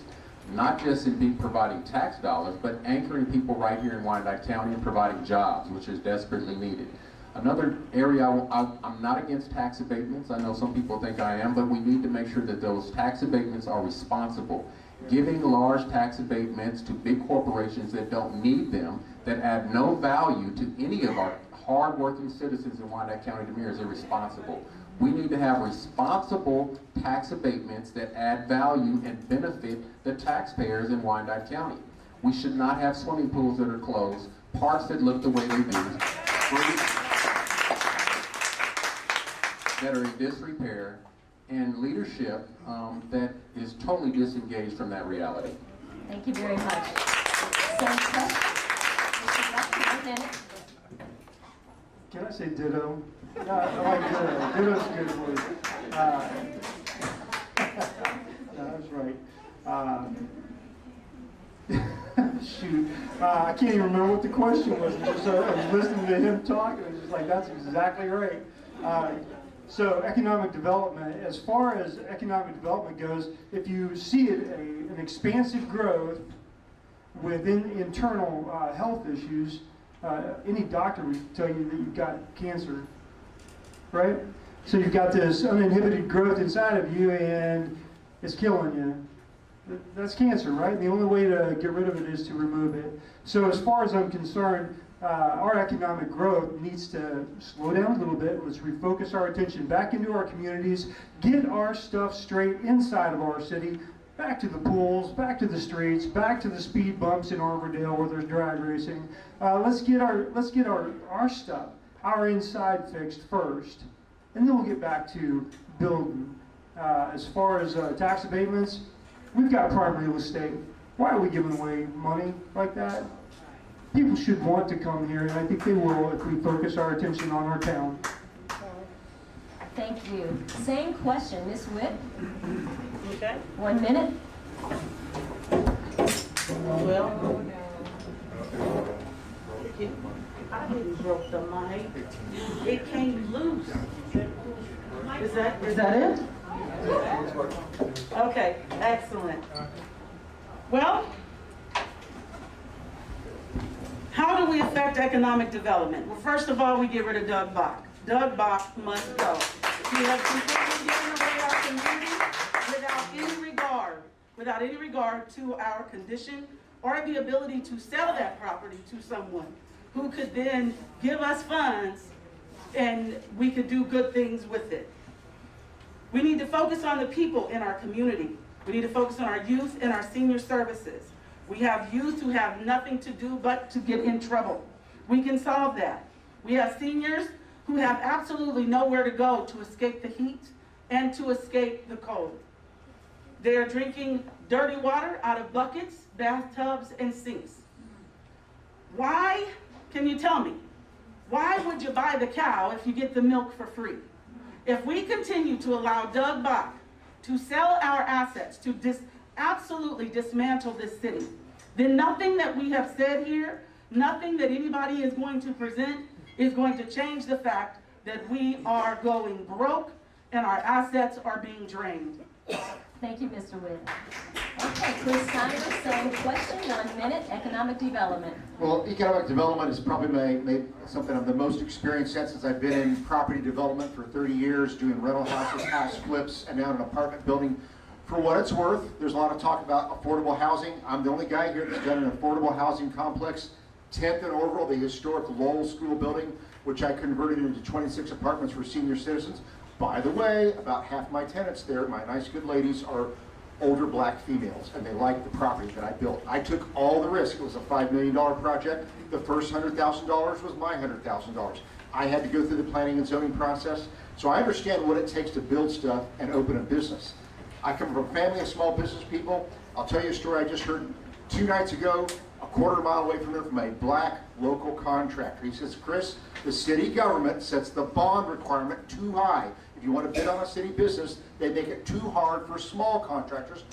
Not just in providing tax dollars, but anchoring people right here in Wyandotte County and providing jobs, which is desperately needed. Another area, I'm not against tax abatements. I know some people think I am, but we need to make sure that those tax abatements are responsible. Giving large tax abatements to big corporations that don't need them, that add no value to any of our hard-working citizens in Wyandotte County to me is irresponsible. We need to have responsible tax abatements that add value and benefit the taxpayers in Wyandotte County. We should not have swimming pools that are closed, parks that look the way they do, streets that are in disrepair, and leadership that is totally disengaged from that reality. Thank you very much. Same question. Mr. Russell, 1 minute. Can I say ditto? No, I like ditto. Ditto's a good word. No, that's right. Shoot. I can't even remember what the question was. I was listening to him talk, and I was just like, that's exactly right. So economic development, as far as economic development goes, if you see an expansive growth within internal health issues, any doctor would tell you that you've got cancer, right? So you've got this uninhibited growth inside of you and it's killing you. That's cancer, right? And the only way to get rid of it is to remove it. So as far as I'm concerned, our economic growth needs to slow down a little bit. Let's refocus our attention back into our communities, get our stuff straight inside of our city, back to the pools, back to the streets, back to the speed bumps in Armourdale where there's drag racing. Let's get our stuff, our inside fixed first, and then we'll get back to building. As far as tax abatements, we've got prime real estate. Why are we giving away money like that? People should want to come here, and I think they will if we focus our attention on our town. Thank you. Same question, Ms. Witt. Okay. 1 minute. Well, I didn't broke the mic. It came loose. Is that it? Okay, excellent. Well, how do we affect economic development? Well, first of all, we get rid of Doug Bach. Doug Bach must go. He has completely given away our community without any regard to our condition or the ability to sell that property to someone who could then give us funds and we could do good things with it. We need to focus on the people in our community. We need to focus on our youth and our senior services. We have youth who have nothing to do but to get in trouble. We can solve that. We have seniors who have absolutely nowhere to go to escape the heat and to escape the cold. They are drinking dirty water out of buckets, bathtubs, and sinks. Why, can you tell me, why would you buy the cow if you get the milk for free? If we continue to allow Doug Bach to sell our assets, to absolutely dismantle this city, then nothing that we have said here, nothing that anybody is going to present is going to change the fact that we are going broke and our assets are being drained. Thank you, Mr. Witt. Okay, Chris Steiner, same question, 1 minute, economic development. Well, economic development is probably something I'm the most experienced at since I've been in property development for 30 years, doing rental houses, house flips, and now in an apartment building. For what it's worth, there's a lot of talk about affordable housing. I'm the only guy here that's done an affordable housing complex, 10th and Orville, the historic Lowell School building, which I converted into 26 apartments for senior citizens. By the way, about half my tenants there, my nice good ladies, are older black females, and they like the property that I built. I took all the risk. It was a $5 million project. The first $100,000 was my $100,000. I had to go through the planning and zoning process, so I understand what it takes to build stuff and open a business. I come from a family of small business people. I'll tell you a story I just heard 2 nights ago, a quarter mile away from here, from a black local contractor. He says, Chris, the city government sets the bond requirement too high. If you want to bid on a city business, they make it too hard for small contractors,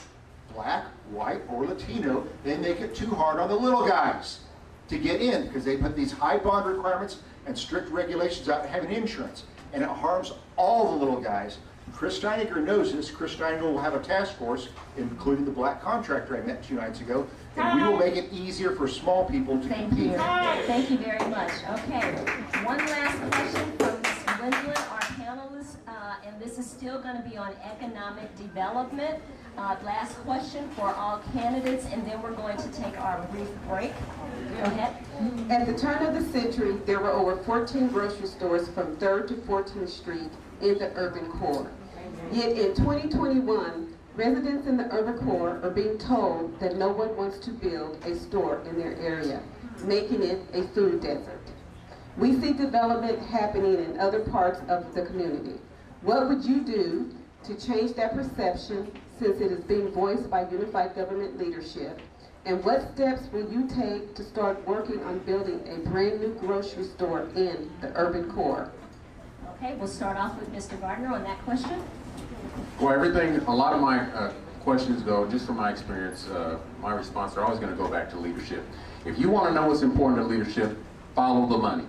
black, white, or Latino. They make it too hard on the little guys to get in because they put these high bond requirements and strict regulations out having insurance. And it harms all the little guys. Chris Steiniger knows this. Chris Steiniger will have a task force, including the black contractor I met 2 nights ago, and we will make it easier for small people to compete. Thank you very much. Okay, one last question from Ms. Wendland, our panelist, and this is still going to be on economic development. Last question for all candidates, and then we're going to take our brief break. Go ahead. At the turn of the century, there were over 14 grocery stores from 3rd to 14th Street in the urban core. Yet in 2021, residents in the urban core are being told that no one wants to build a store in their area, making it a food desert. We see development happening in other parts of the community. What would you do to change that perception since it is being voiced by unified government leadership? And what steps will you take to start working on building a brand new grocery store in the urban core? Okay, we'll start off with Mr. Gardner on that question. Well, a lot of my questions go, just from my experience, my response are always going to go back to leadership. If you want to know what's important to leadership, follow the money.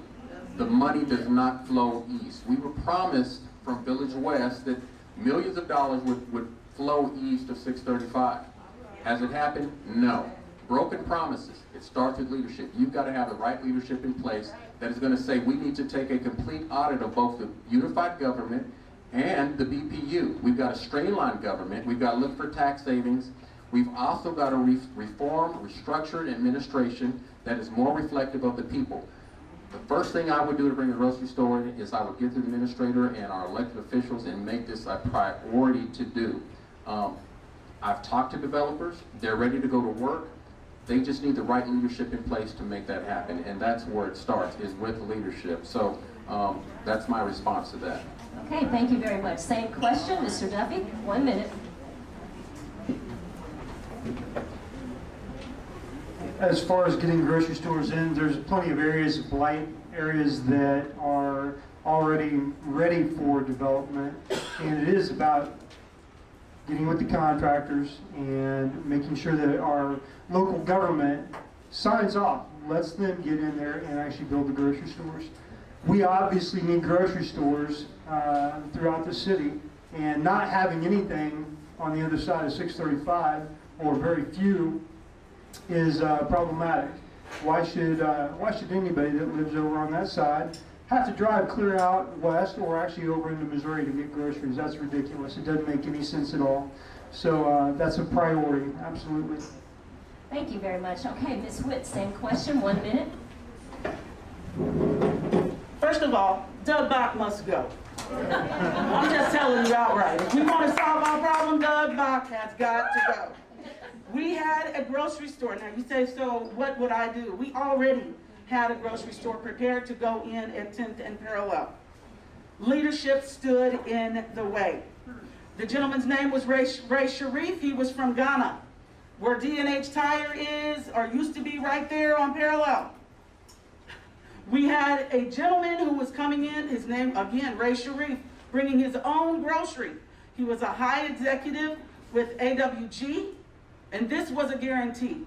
The money does not flow east. We were promised from Village West that millions of dollars would flow east of 635. Has it happened? No. Broken promises. It starts with leadership. You've got to have the right leadership in place that is going to say we need to take a complete audit of both the unified government and the BPU. We've got a streamlined government. We've got to look for tax savings. We've also got to reform, restructure administration that is more reflective of the people. The first thing I would do to bring a grocery store in is I would get to the administrator and our elected officials and make this a priority to do. I've talked to developers. They're ready to go to work. They just need the right leadership in place to make that happen, and that's where it starts, is with leadership. So that's my response to that. Okay, thank you very much. Same question, Mr. Duffy, 1 minute. As far as getting grocery stores in, there's plenty of areas of blight, areas that are already ready for development, and it is about getting with the contractors and making sure that our local government signs off, lets them get in there and actually build the grocery stores. We obviously need grocery stores throughout the city, and not having anything on the other side of 635, or very few, is problematic. Why should anybody that lives over on that side have to drive clear out west or actually over into Missouri to get groceries? That's ridiculous. It doesn't make any sense at all. So that's a priority, absolutely. Thank you very much. Okay, Ms. Witt, same question, 1 minute. First of all, Doug Bach must go. I'm just telling you outright. If we want to solve our problem, Doug Bach has got to go. We had a grocery store. Now you say, so what would I do? We already had a grocery store prepared to go in at 10th and Parallel. Leadership stood in the way. The gentleman's name was Ray Sharif. He was from Ghana, where D&H Tire is, or used to be, right there on Parallel. We had a gentleman who was coming in, his name, again, Ray Sharif, bringing his own grocery. He was a high executive with AWG, and this was a guarantee.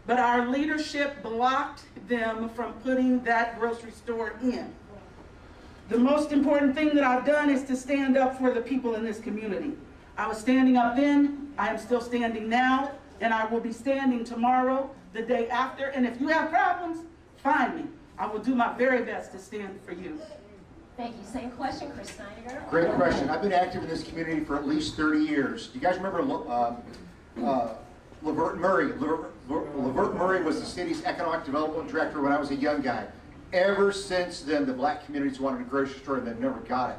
But our leadership blocked them from putting that grocery store in. The most important thing that I've done is to stand up for the people in this community. I was standing up then, I am still standing now, and I will be standing tomorrow, the day after, and if you have problems, find me. I will do my very best to stand for you. Thank you. Same question, Chris Steiniger. Great question. I've been active in this community for at least 30 years. Do you guys remember Lavert Murray? Lavert Murray was the city's economic development director when I was a young guy. Ever since then, the black communities wanted a grocery store and they never got it.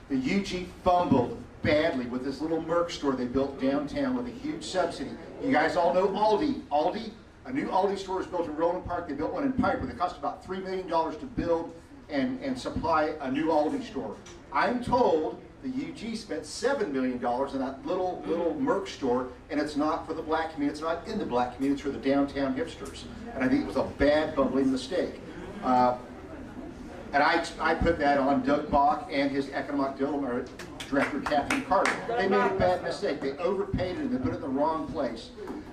The UG fumbled badly with this little Merc store they built downtown with a huge subsidy. You guys all know Aldi. Aldi, a new Aldi store was built in Roland Park. They built one in Piper. It cost about $3 million to build and supply a new Aldi store. I'm told the UG spent $7 million in that little Merc store, and it's not for the black community. It's not in the black community. It's for the downtown hipsters. And I think it was a bad, bumbling mistake. And I put that on Doug Bach and his economic development director, Catherine Carter. They made a bad mistake. They overpaid it and they put it in the wrong place.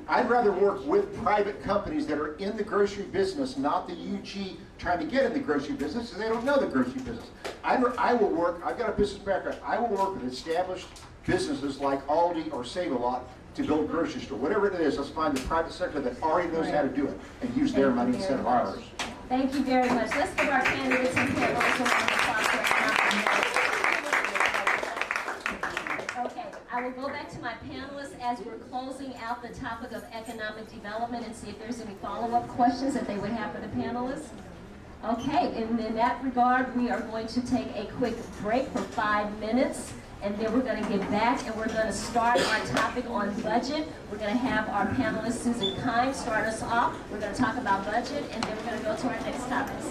I'd rather work with private companies that are in the grocery business, not the UG trying to get in the grocery business because they don't know the grocery business. I will work, I've got a business background, I will work with established businesses like Aldi or Save-A-Lot to build a grocery store. Whatever it is, let's find the private sector that already knows how to do it and use their money instead of ours. Thank you very much. Let's give our candidates and panelists a round of applause for Okay, I will go back to my panelists as we're closing out the topic of economic development and see if there's any follow-up questions that they would have for the panelists. Okay, and in that regard, we are going to take a quick break for 5 minutes, and then we're going to get back and we're going to start our topic on budget. We're going to have our panelist Susan Kime start us off. We're going to talk about budget, and then we're going to go to our next topics.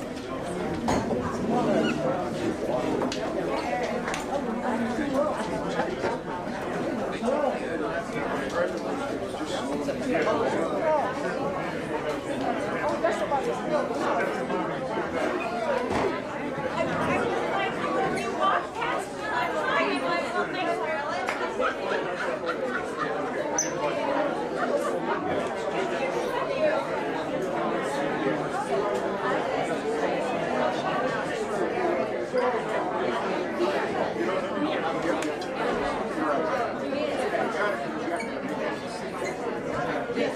Yes,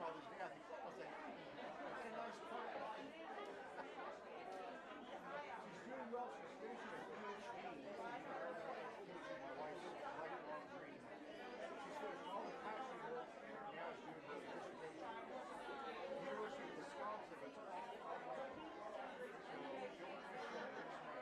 Father's Day, I think, I was like, that's a nice class. She's doing well. She's finishing a PhD in environmental education. My wife's lifelong dream. She's finished all the classroom work and now she's doing her dissertation. University of Wisconsin, it's all online. So she'll finish that next month.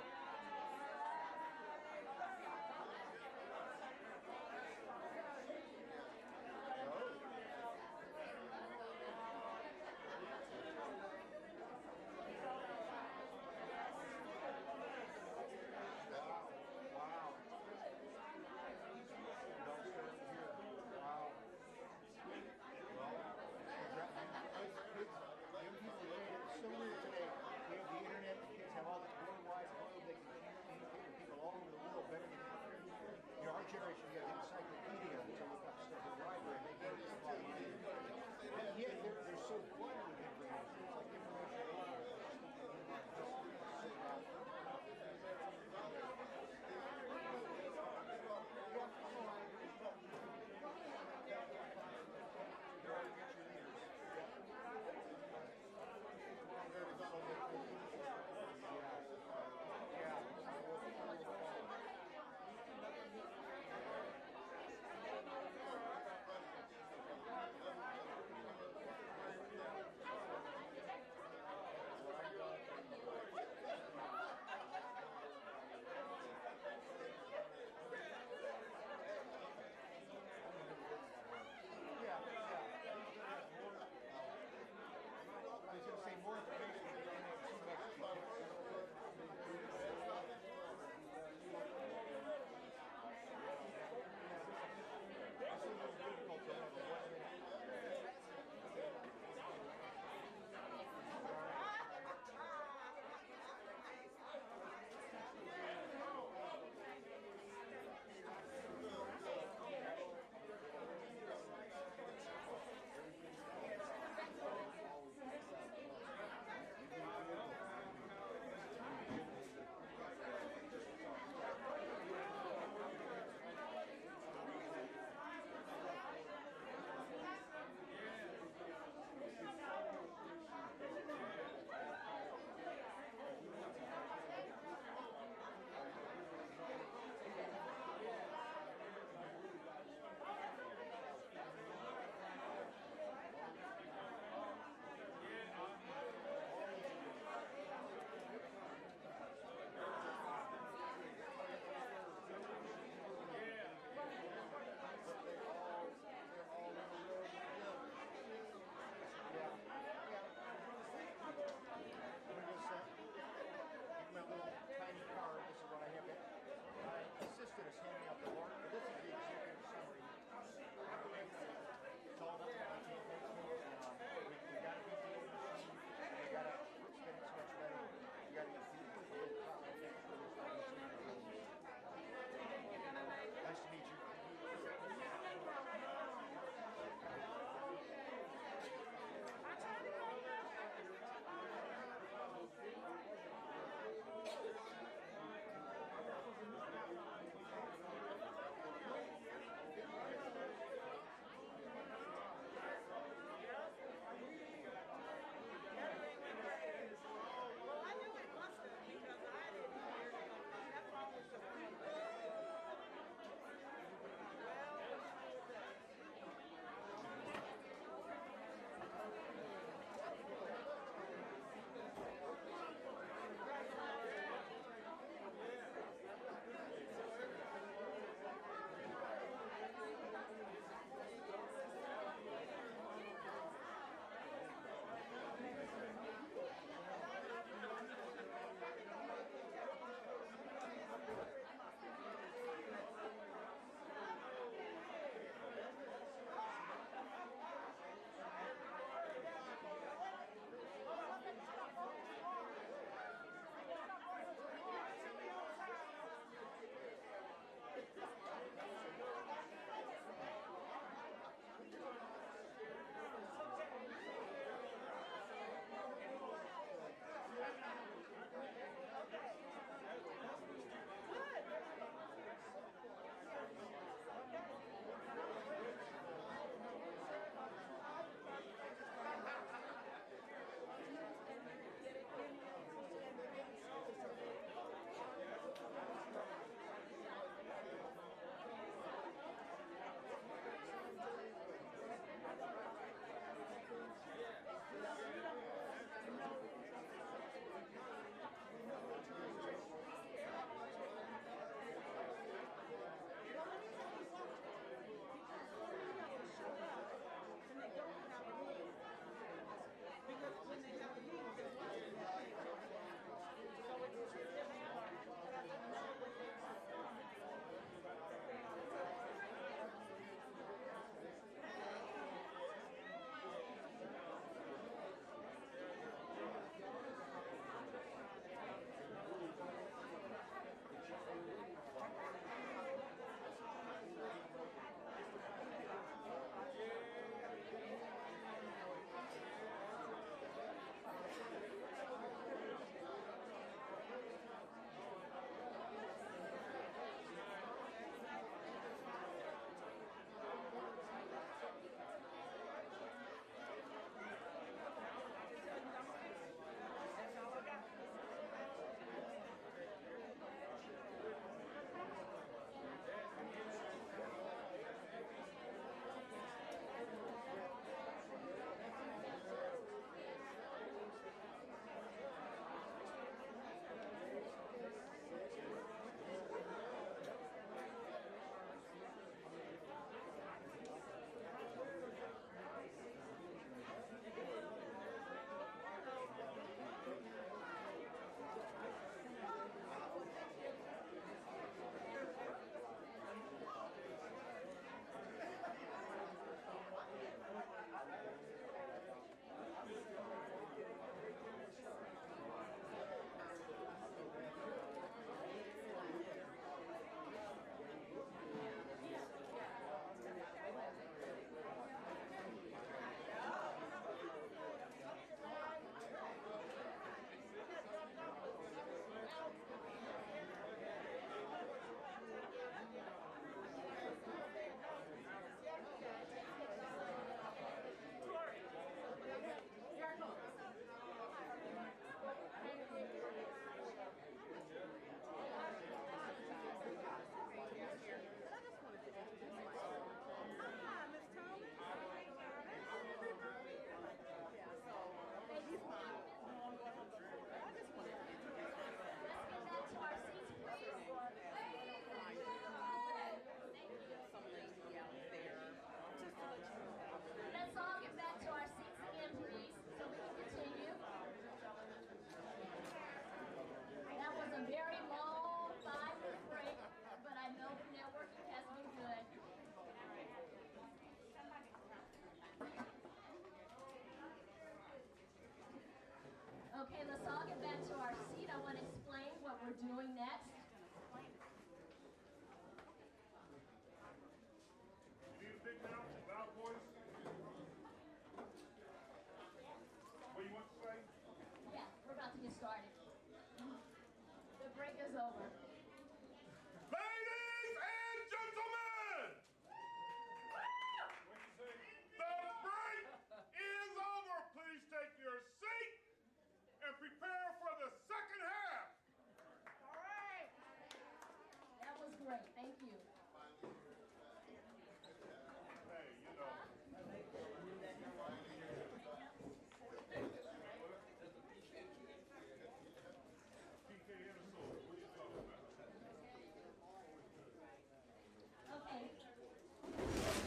great. Thank you.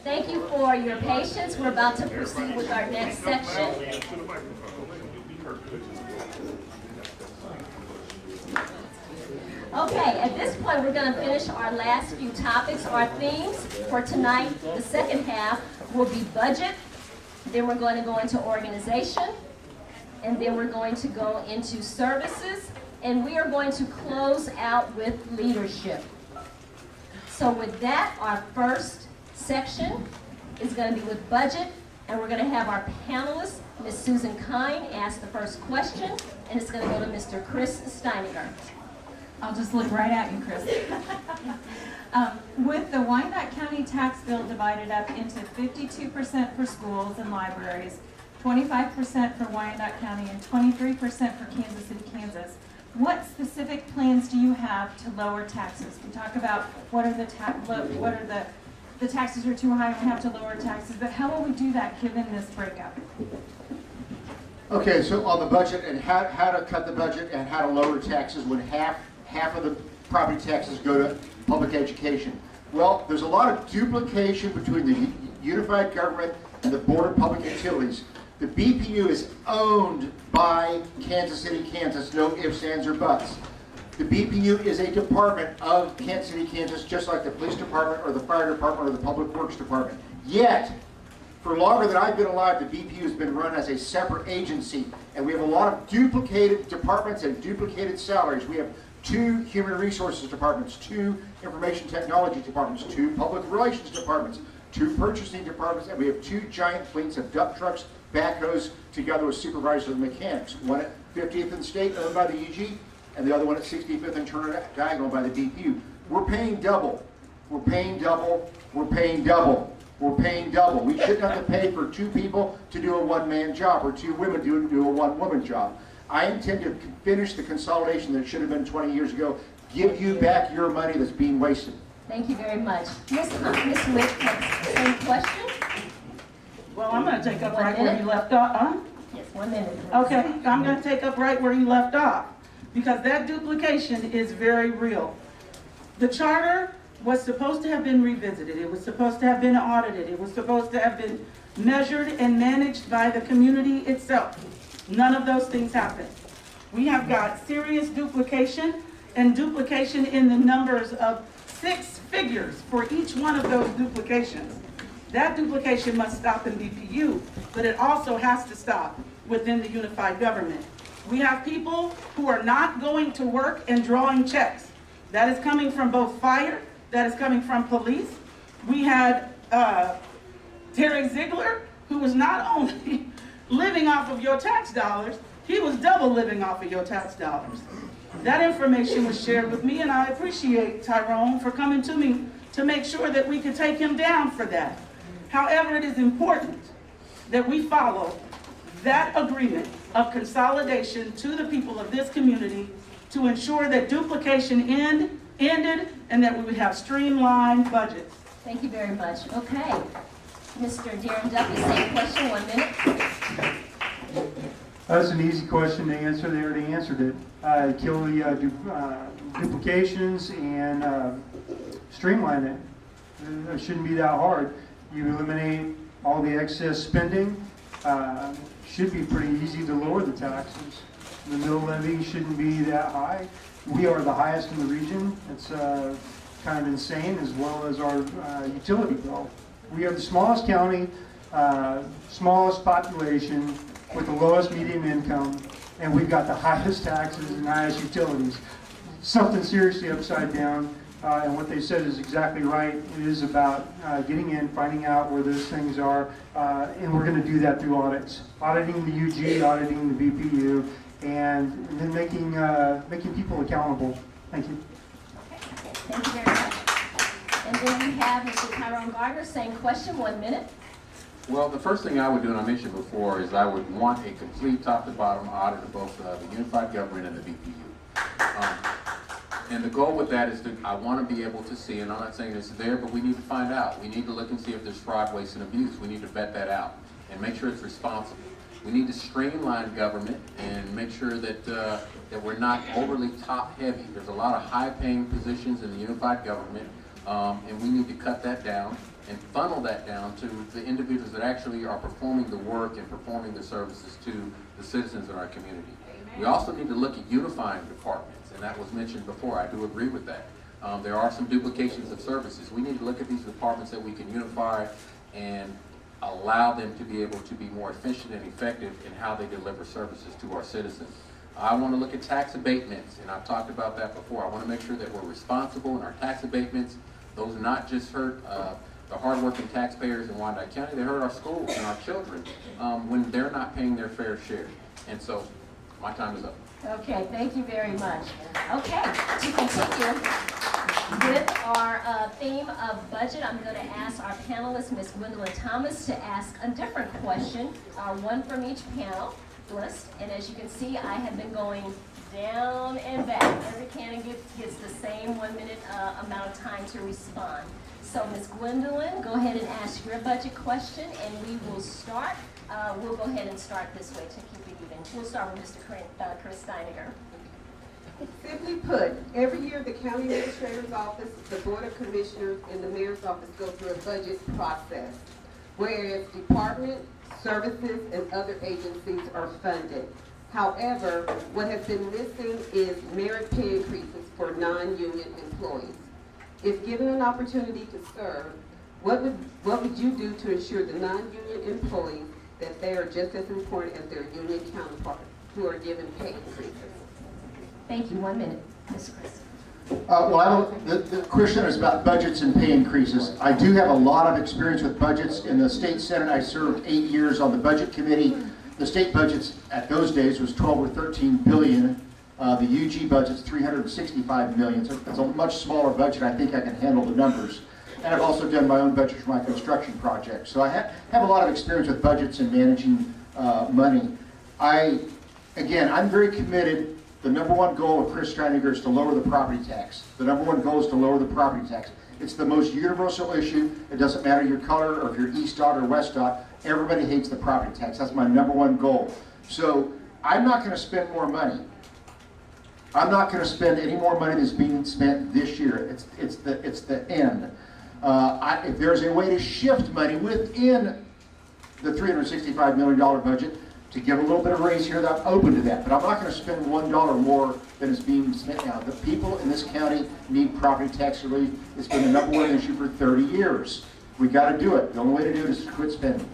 Thank you for your patience. We're about to proceed with our next section. Okay, at this point, we're going to finish our last few topics. Our themes for tonight, the second half, will be budget. Then we're going to go into organization. And then we're going to go into services. And we are going to close out with leadership. So with that, our first section is going to be with budget. And we're going to have our panelists, Ms. Susan Kine, ask the first question. And it's going to go to Mr. Chris Steininger. I'll just look right at you, Chris. With the Wyandotte County tax bill divided up into 52% for schools and libraries, 25% for Wyandotte County, and 23% for Kansas City, Kansas, what specific plans do you have to lower taxes? We talk about what are the taxes are too high, we have to lower taxes, but how will we do that given this breakup? Okay, so on the budget and how to cut the budget and how to lower taxes when half of the property taxes go to public education. Well, there's a lot of duplication between the unified government and the Board of Public Utilities. The BPU is owned by Kansas City, Kansas, no ifs, ands, or buts. The BPU is a department of Kansas City, Kansas, just like the police department or the fire department or the public works department. Yet, for longer than I've been alive, the BPU has been run as a separate agency, and we have a lot of duplicated departments and duplicated salaries. We have 2 human resources departments, 2 information technology departments, 2 public relations departments, 2 purchasing departments, and we have 2 giant fleets of dump trucks, backhoes, together with supervisors and mechanics. One at 50th and State, owned by the UG, and the other one at 65th and Turner Diagonal by the BPU. We're paying double. We're paying double. We're paying double. We're paying double. We shouldn't have to pay for 2 people to do a one-man job or 2 women to do a one-woman job. I intend to finish the consolidation that should have been 20 years ago. Give you back your money that's being wasted. Thank you very much. Ms. Wick, same question? Well, I'm going to take up right where you left off. Huh? Yes, 1 minute. Okay, I'm going to take up right where you left off because that duplication is very real. The charter was supposed to have been revisited. It was supposed to have been audited. It was supposed to have been measured and managed by the community itself. None of those things happened. We have got serious duplication and duplication in the numbers of 6 figures for each one of those duplications. That duplication must stop in BPU, but it also has to stop within the unified government. We have people who are not going to work and drawing checks. That is coming from both fire, that is coming from police. We had Terry Ziegler, who was not only living off of your tax dollars, he was double living off of your tax dollars. That information was shared with me, and I appreciate Tyrone for coming to me to make sure that we could take him down for that. However, it is important that we follow that agreement of consolidation to the people of this community to ensure that duplication ended and that we would have streamlined budgets. Thank you very much. Okay. Mr. Darren Duffy, same question, 1 minute. That's an easy question to answer. They already answered it. Kill the duplications and streamline it. It shouldn't be that hard. You eliminate all the excess spending. Should be pretty easy to lower the taxes. The mill levy shouldn't be that high. We are the highest in the region. It's kind of insane, as well as our utility bill. We are the smallest county, smallest population, with the lowest median income, and we've got the highest taxes and highest utilities. Something seriously upside down, and what they said is exactly right. It is about getting in, finding out where those things are, and we're going to do that through audits. Auditing the UG, auditing the BPU, and then making people accountable. Thank you. Okay. Thank you very much. And then we have Mr. Tyrone Gardner, same question, 1 minute. Well, the first thing I would do, and I mentioned before, is I would want a complete top-to-bottom audit of both the unified government and the BPU. And the goal with that is I want to be able to see, and I'm not saying it's there, but we need to find out. We need to look and see if there's fraud, waste, and abuse. We need to vet that out and make sure it's responsible. We need to streamline government and make sure that that we're not overly top-heavy. There's a lot of high-paying positions in the unified government, and we need to cut that down and funnel that down to the individuals that actually are performing the work and performing the services to the citizens in our community. We also need to look at unifying departments, and that was mentioned before. I do agree with that. There are some duplications of services. We need to look at these departments that we can unify and allow them to be able to be more efficient and effective in how they deliver services to our citizens. I want to look at tax abatements, and I've talked about that before. I want to make sure that we're responsible in our tax abatements. Those not just hurt the hardworking taxpayers in Wyandotte County, they hurt our schools and our children when they're not paying their fair share. And so, my time is up. Okay, thank you very much. Okay, to continue with our theme of budget, I'm going to ask our panelist, Ms. Gwendolyn Thomas, to ask a different question, one from each panelist. And as you can see, I have been going down and back. Every candidate gets the same 1 minute amount of time to respond. So Ms. Gwendolyn, go ahead and ask your budget question, and we will start. We'll go ahead and start this way to keep it even. We'll start with Mr. Chris Steiniger. Simply put, every year the county administrator's office, the board of commissioners, and the mayor's office go through a budget process, whereas department, services, and other agencies are funded. However, what has been missing is merit pay increases for non-union employees. If given an opportunity to serve, what would you do to ensure the non-union employees that they are just as important as their union counterparts who are given pay increases? Thank you. 1 minute, Ms. Chris. The question is about budgets and pay increases. I do have a lot of experience with budgets. In the state senate, I served 8 years on the budget committee. The state budgets at those days was 12 or 13 billion. The UG budget's 365 million. So it's a much smaller budget. I think I can handle the numbers. And I've also done my own budget for my construction projects. So I have a lot of experience with budgets and managing money. Again, I'm very committed. The number one goal of Chris Steiniger is to lower the property tax. The number one goal is to lower the property tax. It's the most universal issue. It doesn't matter your color or if you're East Dot or West Dot. Everybody hates the property tax. That's my number one goal. So I'm not going to spend more money. I'm not going to spend any more money that's being spent this year. It's the end. If there's a way to shift money within the $365 million budget to give a little bit of raise here, I'm open to that. But I'm not going to spend $1 more than is being spent now. The people in this county need property tax relief. It's been the number one issue for 30 years. We got to do it. The only way to do it is to quit spending.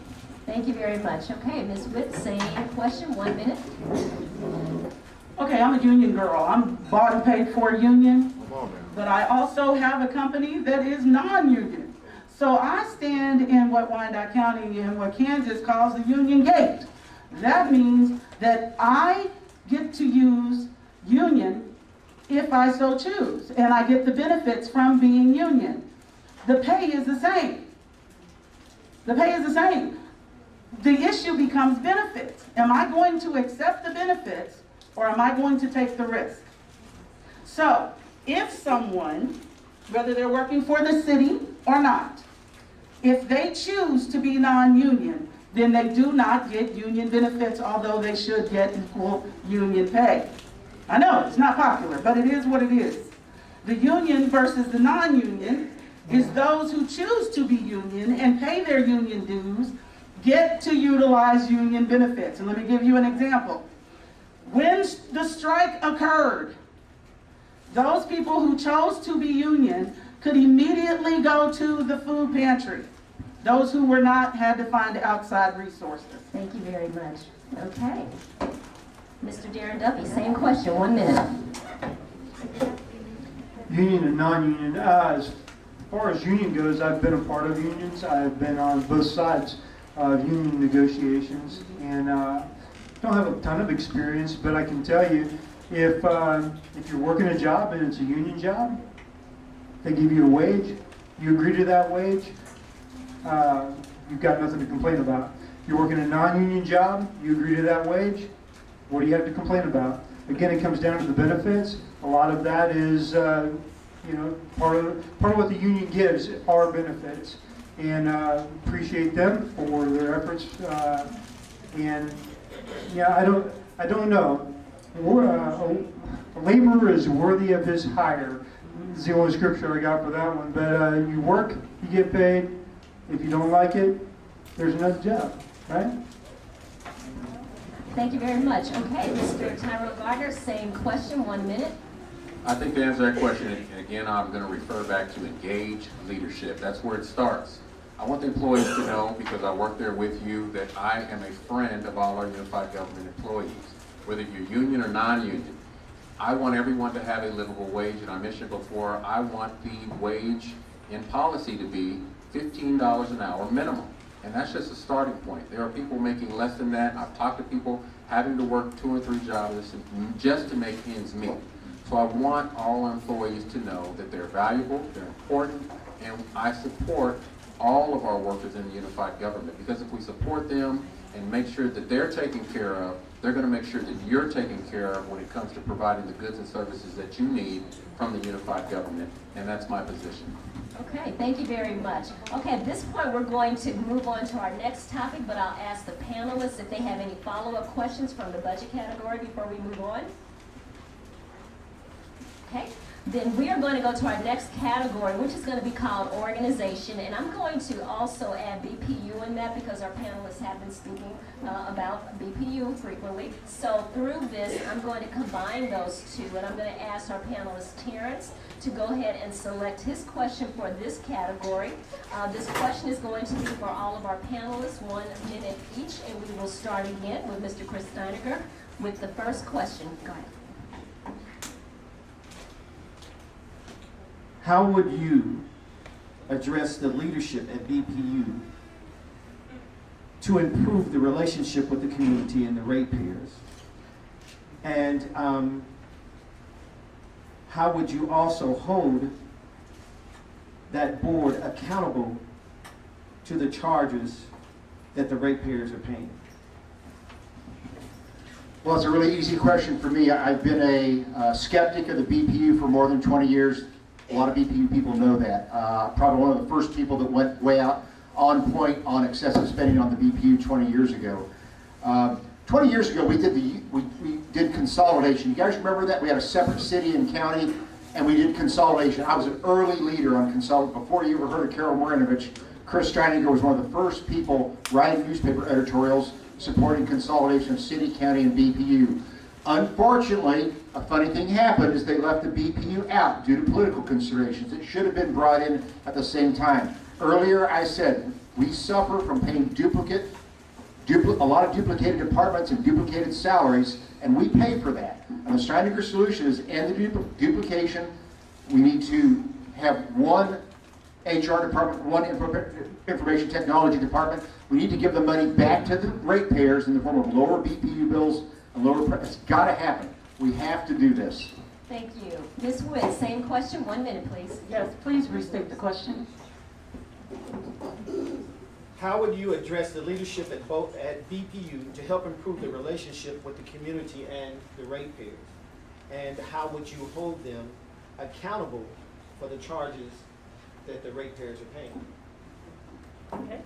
Thank you very much. Okay, Ms. Witt, same question, 1 minute. Okay, I'm a union girl. I'm bought and paid for a union, but I also have a company that is non-union. So I stand in what Wyandotte County and what Kansas calls the union gate. That means that I get to use union if I so choose, and I get the benefits from being union. The pay is the same. The pay is the same. The issue becomes benefits. Am I going to accept the benefits, or am I going to take the risk? So, if someone, whether they're working for the city or not, if they choose to be non-union, then they do not get union benefits, although they should get equal union pay. I know, it's not popular, but it is what it is. The union versus the non-union is those who choose to be union and pay their union dues get to utilize union benefits. And let me give you an example. When the strike occurred, those people who chose to be union could immediately go to the food pantry. Those who were not had to find outside resources. Thank you very much. Okay. Mr. Darren Duffy, same question, 1 minute. Union and non-union. As far as union goes, I've been a part of unions. I've been on both sides of union negotiations, and don't have a ton of experience, but I can tell you, if you're working a job and it's a union job, they give you a wage, you agree to that wage, you've got nothing to complain about. You're working a non-union job, you agree to that wage, what do you have to complain about? Again, it comes down to the benefits. A lot of that is, part of what the union gives are benefits, and appreciate them for their efforts. And yeah, I don't know. A laborer is worthy of his hire. Is the only scripture I got for that one. But you work, you get paid. If you don't like it, there's another job, right? Thank you very much. Okay, Mr. Tyrell Gardner, same question, 1 minute. I think to answer that question, and again, I'm going to refer back to engage leadership. That's where it starts. I want the employees to know, because I work there with you, that I am a friend of all our unified government employees, whether you're union or non-union. I want everyone to have a livable wage, and I mentioned before, I want the wage in policy to be $15 an hour minimum. And that's just a starting point. There are people making less than that. I've talked to people having to work 2 or 3 jobs just to make ends meet. So I want all employees to know that they're valuable, they're important, and I support all of our workers in the unified government, because if we support them and make sure that they're taken care of, they're going to make sure that you're taken care of when it comes to providing the goods and services that you need from the unified government, and that's my position. Okay, thank you very much. Okay, at this point, we're going to move on to our next topic, but I'll ask the panelists if they have any follow-up questions from the budget category before we move on. Okay, then we are going to go to our next category, which is going to be called organization, and I'm going to also add BPU in that because our panelists have been speaking about BPU frequently. So through this, I'm going to combine those two, and I'm going to ask our panelist Terrence to go ahead and select his question for this category. This question is going to be for all of our panelists, 1 minute each, and we will start again with Mr. Chris Steiniger with the first question. Go ahead. How would you address the leadership at BPU to improve the relationship with the community and the ratepayers? And how would you also hold that board accountable to the charges that the ratepayers are paying? Well, it's a really easy question for me. I've been a skeptic of the BPU for more than 20 years. A lot of BPU people know that. Probably one of the first people that went way out on point on excessive spending on the BPU 20 years ago. 20 years ago, we did consolidation. You guys remember that? We had a separate city and county, and we did consolidation. I was an early leader on consolidation. Before you ever heard of Carol Marinovich, Chris Streininger was one of the first people writing newspaper editorials supporting consolidation of city, county, and BPU. Unfortunately, a funny thing happened is they left the BPU out due to political considerations. It should have been brought in at the same time. Earlier I said we suffer from paying a lot of duplicated departments and duplicated salaries, and we pay for that. And the Streininger solution is end the duplication. We need to have one HR department, one information technology department. We need to give the money back to the ratepayers in the form of lower BPU bills and lower. It's got to happen. We have to do this. Thank you. Ms. Wood, same question, 1 minute, please. Yes, please restate the question. How would you address the leadership at BPU to help improve the relationship with the community and the ratepayers? And how would you hold them accountable for the charges that the ratepayers are paying? Okay.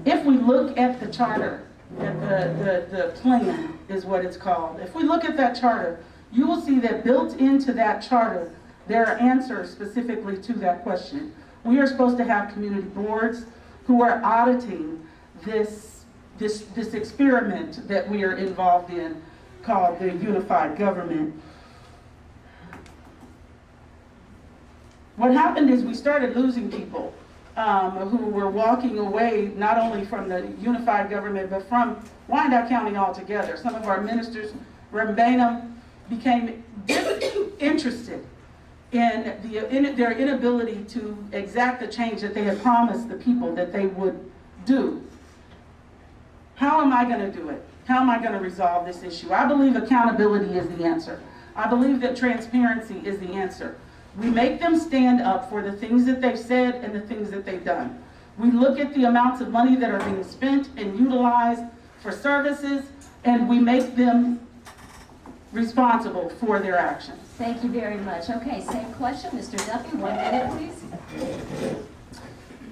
If we look at the charter, the plan is what it's called. If we look at that charter, you will see that built into that charter, there are answers specifically to that question. We are supposed to have community boards who are auditing this experiment that we are involved in called the unified government. What happened is we started losing people who were walking away not only from the unified government but from Wyandotte County altogether. Some of our ministers, Reverend Bainham, became interested in their inability to exact the change that they had promised the people that they would do. How am I going to do it? How am I going to resolve this issue? I believe accountability is the answer. I believe that transparency is the answer. We make them stand up for the things that they've said and the things that they've done. We look at the amounts of money that are being spent and utilized for services, and we make them responsible for their actions. Thank you very much. Okay, same question, Mr. Duffy, 1 minute, please.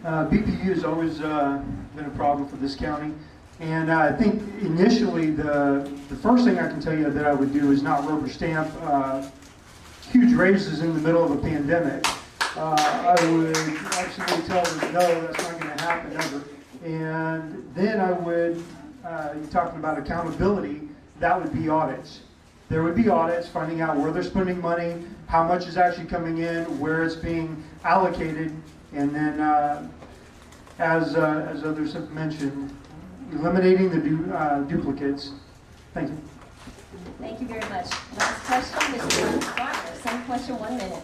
BPU has always been a problem for this county. And I think initially the first thing I can tell you that I would do is not rubber stamp huge raises in the middle of a pandemic. I would absolutely tell them, no, that's not going to happen ever. And then I would, you're talking about accountability, that would be audits. There would be audits, finding out where they're spending money, how much is actually coming in, where it's being allocated, and then, as others have mentioned, eliminating the duplicates. Thank you. Thank you very much. Last question, Mr. Barker. Same question, 1 minute.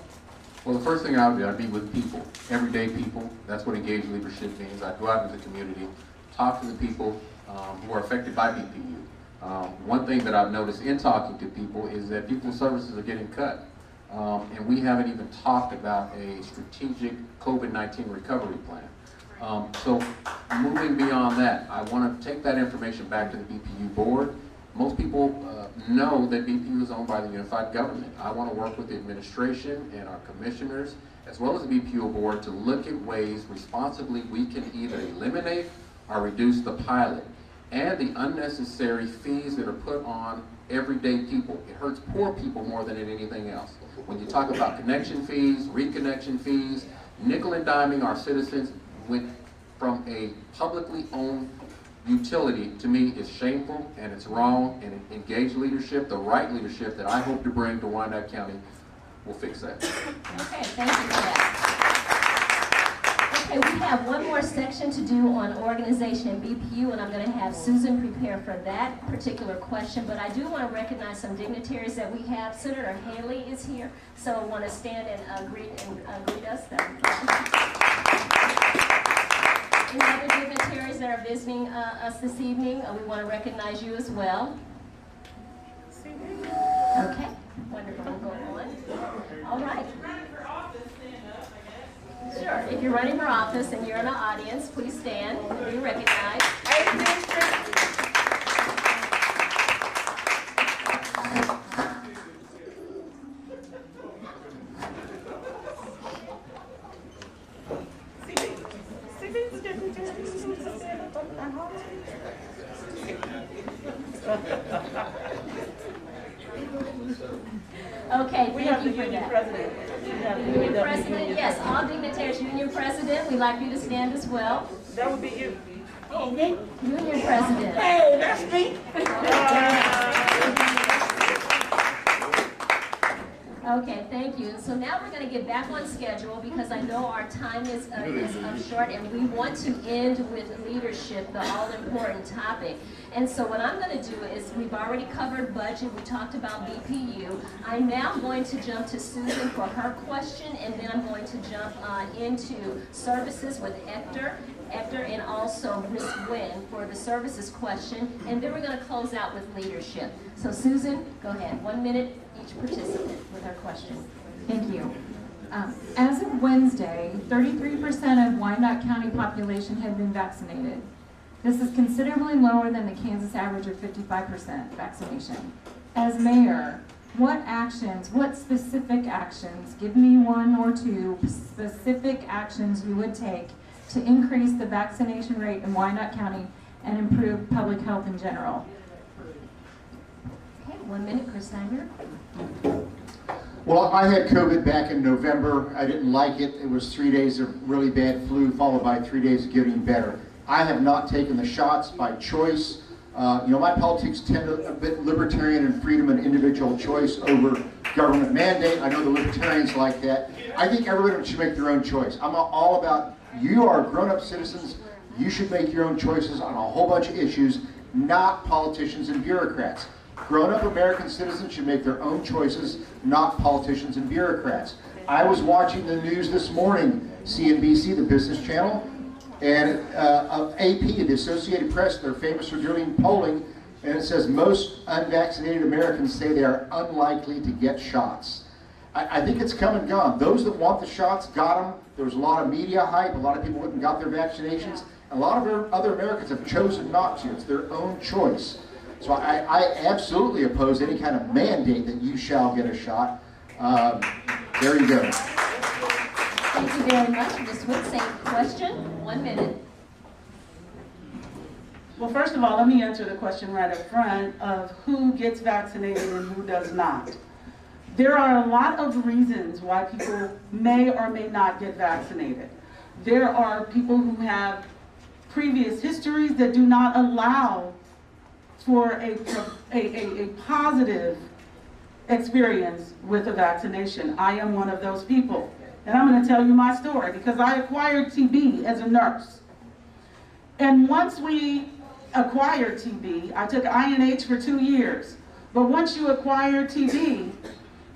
Well, the first thing I would do, I'd be with people, everyday people. That's what engaged leadership means. I'd go out into the community, talk to the people who are affected by BPU. One thing that I've noticed in talking to people is that people's services are getting cut. And we haven't even talked about a strategic COVID-19 recovery plan. So moving beyond that, I want to take that information back to the BPU board. Most people know that BPU is owned by the Unified Government. I want to work with the administration and our commissioners, as well as the BPU board, to look at ways responsibly we can either eliminate or reduce the pilot and the unnecessary fees that are put on everyday people. It hurts poor people more than anything else. When you talk about connection fees, reconnection fees, nickel and diming our citizens went from a publicly owned utility, to me, is shameful and it's wrong, and engaged leadership, the right leadership that I hope to bring to Wyandotte County, will fix that. Okay, thank you for that. Okay, we have one more section to do on organization and BPU, and I'm going to have Susan prepare for that particular question, but I do want to recognize some dignitaries that we have. Senator Haley is here, so I want to stand and greet us. Any other dignitaries that are visiting us this evening, we want to recognize you as well. Okay, wonderful. We'll go on. All right. Sure, if you're running for office and you're in the audience, please stand and be recognized. Okay, thank you for that. Union President, yes, all dignitaries, Union President, we'd like you to stand as well. That would be you. Union President. Hey, that's me. Okay, thank you. So now we're going to get back on schedule because I know our time is up short, and we want to end with leadership, the all-important topic. And so what I'm going to do is, we've already covered budget, we talked about BPU. I'm now going to jump to Susan for her question, and then I'm going to jump into services with Hector, and also Ms. Wynn for the services question, and then we're going to close out with leadership. So Susan, go ahead. 1 minute each participant with our question. Thank you. As of Wednesday, 33% of Wyandotte County population had been vaccinated. This is considerably lower than the Kansas average of 55% vaccination. As mayor, what specific actions, give me one or two specific actions you would take to increase the vaccination rate in Wyandotte County and improve public health in general? Okay, 1 minute, Chris Steiner. Well, I had COVID back in November. I didn't like it. It was 3 days of really bad flu, followed by 3 days of getting better. I have not taken the shots by choice. My politics tend to a bit libertarian and freedom and individual choice over government mandate. I know the libertarians like that. I think everyone should make their own choice. I'm all about, you are grown-up citizens. You should make your own choices on a whole bunch of issues, not politicians and bureaucrats. Grown-up American citizens should make their own choices, not politicians and bureaucrats. I was watching the news this morning, CNBC, the business channel, and AP, the Associated Press, they're famous for doing polling, and it says most unvaccinated Americans say they are unlikely to get shots. I think it's come and gone. Those that want the shots got them. There was a lot of media hype. A lot of people went and got their vaccinations. A lot of other Americans have chosen not to. It's their own choice. So I absolutely oppose any kind of mandate that you shall get a shot. There you go. Thank you very much. Ms. Wood, same question, 1 minute. Well, first of all, let me answer the question right up front of who gets vaccinated and who does not. There are a lot of reasons why people may or may not get vaccinated. There are people who have previous histories that do not allow for a positive experience with a vaccination. I am one of those people. And I'm going to tell you my story because I acquired TB as a nurse. And once we acquired TB, I took INH for 2 years. But once you acquire TB,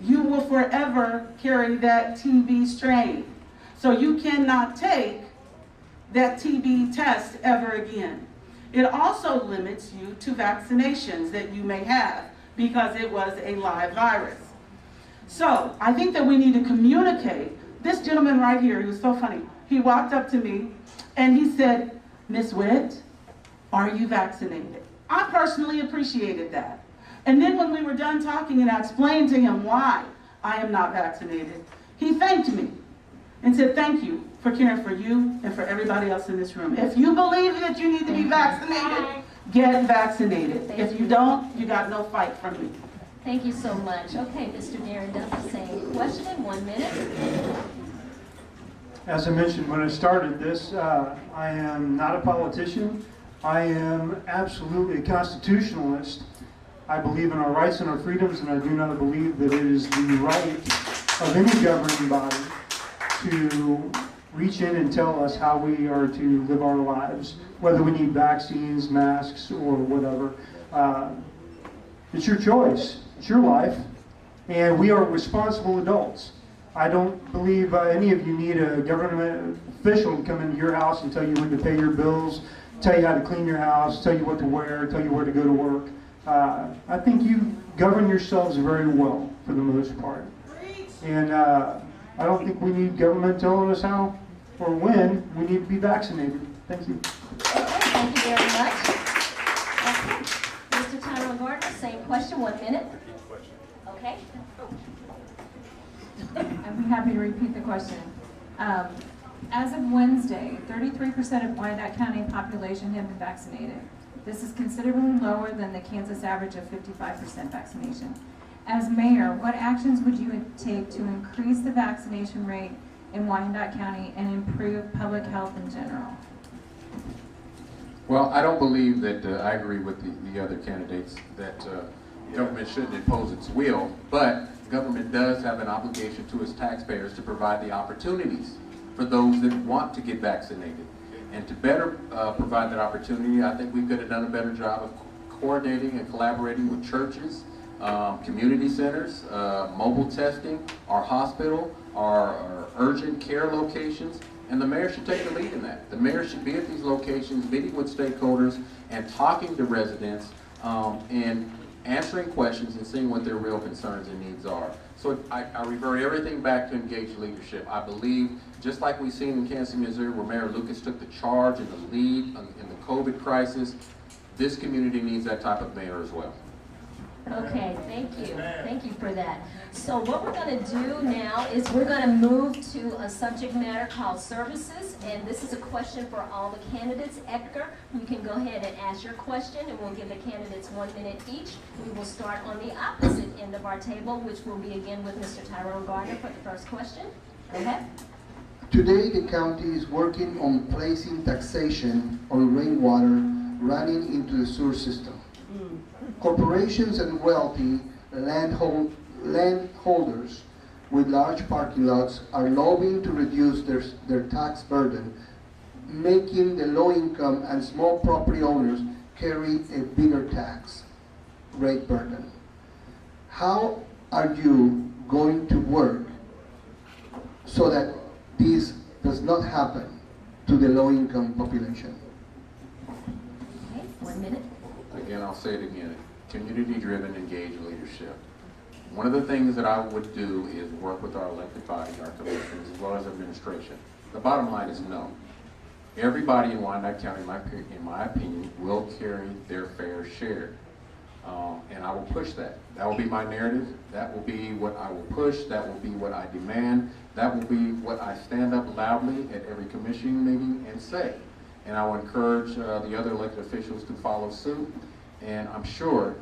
you will forever carry that TB strain. So you cannot take that TB test ever again. It also limits you to vaccinations that you may have because it was a live virus. So I think that we need to communicate. This gentleman right here, he was so funny. He walked up to me and he said, "Miss Witt, are you vaccinated?" I personally appreciated that. And then when we were done talking and I explained to him why I am not vaccinated, he thanked me and said, "Thank you for caring for you and for everybody else in this room. If you believe that you need to be vaccinated, get vaccinated. If you don't, you got no fight from me." Thank you so much. Okay, Mr. Darren Duffy, same question, 1 minute. As I mentioned when I started this, I am not a politician. I am absolutely a constitutionalist. I believe in our rights and our freedoms, and I do not believe that it is the right of any governing body to reach in and tell us how we are to live our lives, whether we need vaccines, masks, or whatever. It's your choice. It's your life. And we are responsible adults. I don't believe any of you need a government official to come into your house and tell you when to pay your bills, tell you how to clean your house, tell you what to wear, tell you where to go to work. I think you govern yourselves very well for the most part. And I don't think we need government telling us how or when we need to be vaccinated. Thank you. Thank you very much. Okay. Mr. Tyrone Gardner, same question, 1 minute. Okay. I'm happy to repeat the question. As of Wednesday, 33% of Wyandotte County population have been vaccinated. This is considerably lower than the Kansas average of 55% vaccination. As mayor, what actions would you take to increase the vaccination rate in Wyandotte County and improve public health in general? Well, I don't believe that I agree with the other candidates that government shouldn't impose its will, but government does have an obligation to its taxpayers to provide the opportunities for those that want to get vaccinated. And to better provide that opportunity, I think we could have done a better job of coordinating and collaborating with churches, community centers, mobile testing, our hospital, our urgent care locations, and the mayor should take the lead in that. The mayor should be at these locations, meeting with stakeholders and talking to residents and answering questions and seeing what their real concerns and needs are. So I revert everything back to engaged leadership. I believe, just like we've seen in Kansas, Missouri, where Mayor Lucas took the charge and the lead in the COVID crisis, this community needs that type of mayor as well. Okay, thank you. Thank you for that. So what we're going to do now is we're going to move to a subject matter called services, and this is a question for all the candidates. Edgar, you can go ahead and ask your question, and we'll give the candidates 1 minute each. We will start on the opposite end of our table, which will be again with Mr. Tyrone Gardner for the first question. Go ahead. Today, the county is working on placing taxation on rainwater running into the sewer system. Corporations and wealthy landholders with large parking lots are lobbying to reduce their tax burden, making the low-income and small property owners carry a bigger tax rate burden. How are you going to work so that this does not happen to the low-income population? Okay, 1 minute. Again, I'll say it again, community-driven, engaged leadership. One of the things that I would do is work with our elected body, our commissioners, as well as administration. The bottom line is no. Everybody in Wyandotte County, in my opinion, will carry their fair share. And I will push that. That will be my narrative. That will be what I will push. That will be what I demand. That will be what I stand up loudly at every commission meeting and say. And I will encourage the other elected officials to follow suit. And I'm sure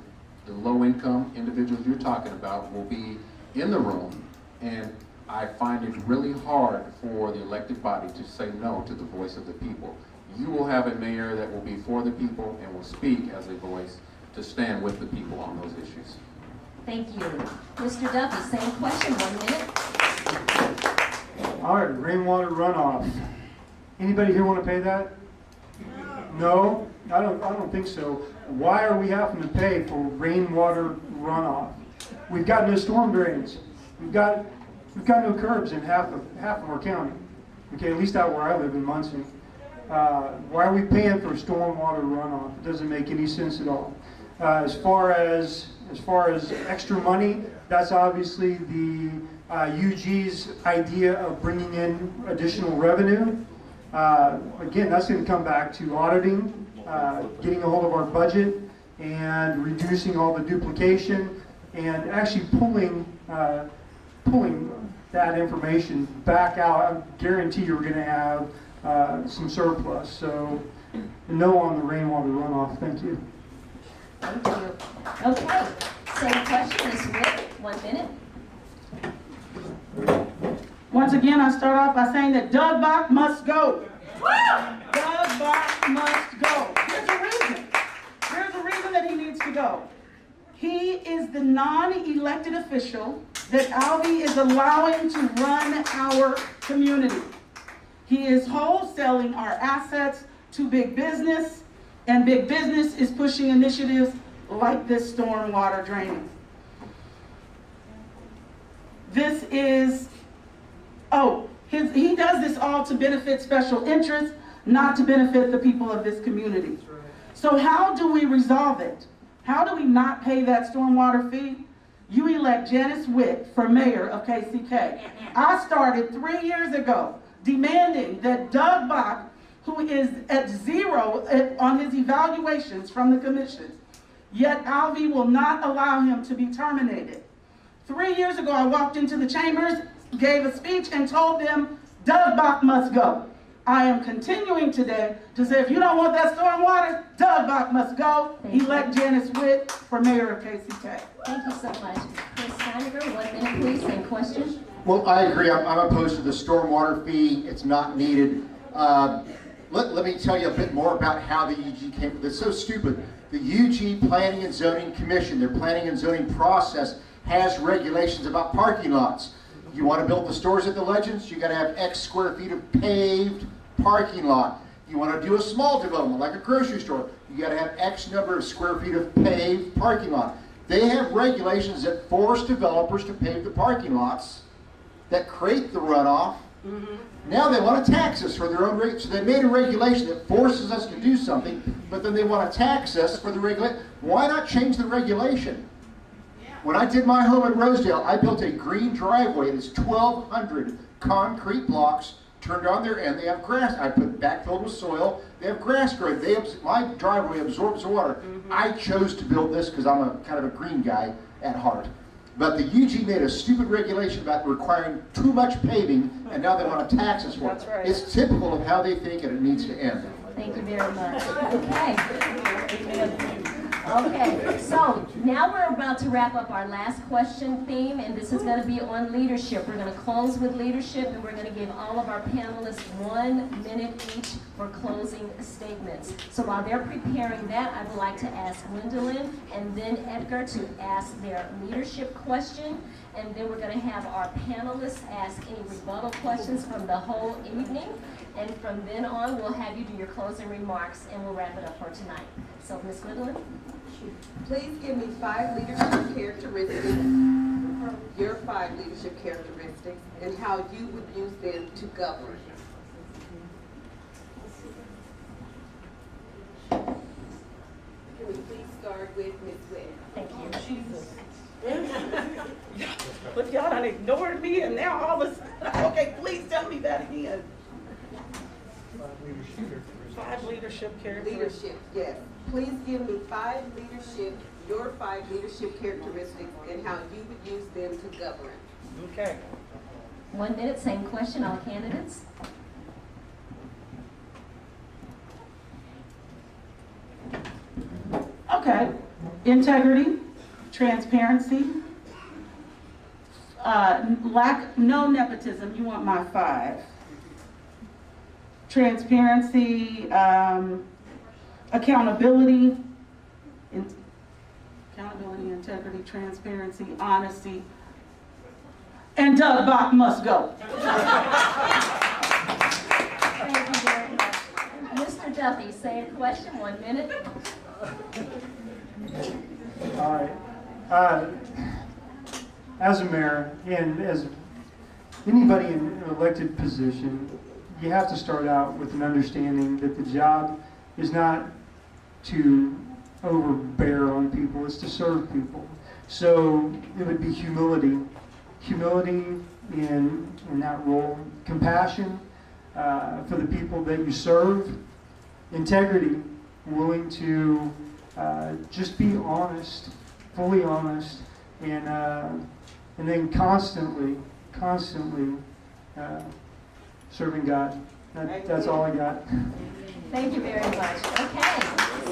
the low-income individuals you're talking about will be in the room. And I find it really hard for the elected body to say no to the voice of the people. You will have a mayor that will be for the people and will speak as a voice to stand with the people on those issues. Thank you. Mr. Duffy, same question, 1 minute. All right, rainwater runoff. Anybody here want to pay that? No? I don't think so. Why are we having to pay for rainwater runoff? We've got no storm drains. We've got no curbs in half of our county. Okay, at least out where I live in Muncie. Why are we paying for stormwater runoff? It doesn't make any sense at all. As far as extra money, that's obviously the UG's idea of bringing in additional revenue. Again, that's going to come back to auditing, getting a hold of our budget, and reducing all the duplication, and actually pulling that information back out. I guarantee you're going to have some surplus. So, no on the rainwater runoff. Thank you. Thank you. Okay, same question, Ms. Witt, 1 minute. Once again, I start off by saying that Doug Bach must go. Doug Bach must go. There's a reason. There's a reason that he needs to go. He is the non-elected official that Alvy is allowing to run our community. He is wholesaling our assets to big business, and big business is pushing initiatives like this stormwater draining. This is, he does this all to benefit special interests, not to benefit the people of this community. So how do we resolve it? How do we not pay that stormwater fee? You elect Janice Witt for mayor of KCK. I started 3 years ago demanding that Doug Bach, who is at 0 on his evaluations from the commission, yet Alvy will not allow him to be terminated. 3 years ago, I walked into the chambers, gave a speech, and told them, Doug Bach must go. I am continuing today to say, if you don't want that stormwater, Doug Bach must go. Elect Janice Witt for mayor of KCK. Thank you so much. Chris Steiniger, 1 minute, please, same question. Well, I agree. I'm opposed to the stormwater fee. It's not needed. Let me tell you a bit more about how the UG came. It's so stupid. The UG Planning and Zoning Commission, their planning and zoning process, has regulations about parking lots. You want to build the stores at the Legends, you got to have X square feet of paved parking lot. You want to do a small development like a grocery store, you got to have X number of square feet of paved parking lot. They have regulations that force developers to pave the parking lots that create the runoff. Now they want to tax us for their own rate. So they made a regulation that forces us to do something, but then they want to tax us for the regulation. Why not change the regulation? When I did my home in Rosedale, I built a green driveway. It's 1,200 concrete blocks turned on there, and they have grass. I put it backfilled with soil. They have grass growing. My driveway absorbs water. I chose to build this because I'm a kind of a green guy at heart. But the UG made a stupid regulation about requiring too much paving, and now they want to tax us for it. That's right. It's typical of how they think, and it needs to end. Thank you very much. Okay, so now we're about to wrap up our last question theme, and this is going to be on leadership. We're going to close with leadership, and we're going to give all of our panelists 1 minute each for closing statements. So while they're preparing that, I would like to ask Gwendolyn and then Edgar to ask their leadership question, and then we're going to have our panelists ask any rebuttal questions from the whole evening, and from then on, we'll have you do your closing remarks, and we'll wrap it up for tonight. So, Ms. Gwendolyn? Please give me 5 leadership characteristics, your 5 leadership characteristics, and how you would use them to govern. Can we please start with Ms. Witt? Thank you. Jesus. But y'all done ignored me, and now all of a sudden, okay, please tell me that again. 5 leadership characteristics. Leadership, yes. Please give me your 5 leadership characteristics and how you would use them to govern. Okay. 1 minute, same question, all candidates. Okay, integrity, transparency, no nepotism, you want my 5. Transparency, accountability, integrity, transparency, honesty, and Doug Bach must go. Thank you very much. Mr. Duffy, same question, 1 minute. All right. As a mayor and as anybody in an elected position, you have to start out with an understanding that the job is not to overbear on people, it's to serve people. So it would be humility in that role, compassion for the people that you serve, integrity, willing to just be honest, fully honest, and then constantly serving God. That's all I got. Thank you very much. Okay,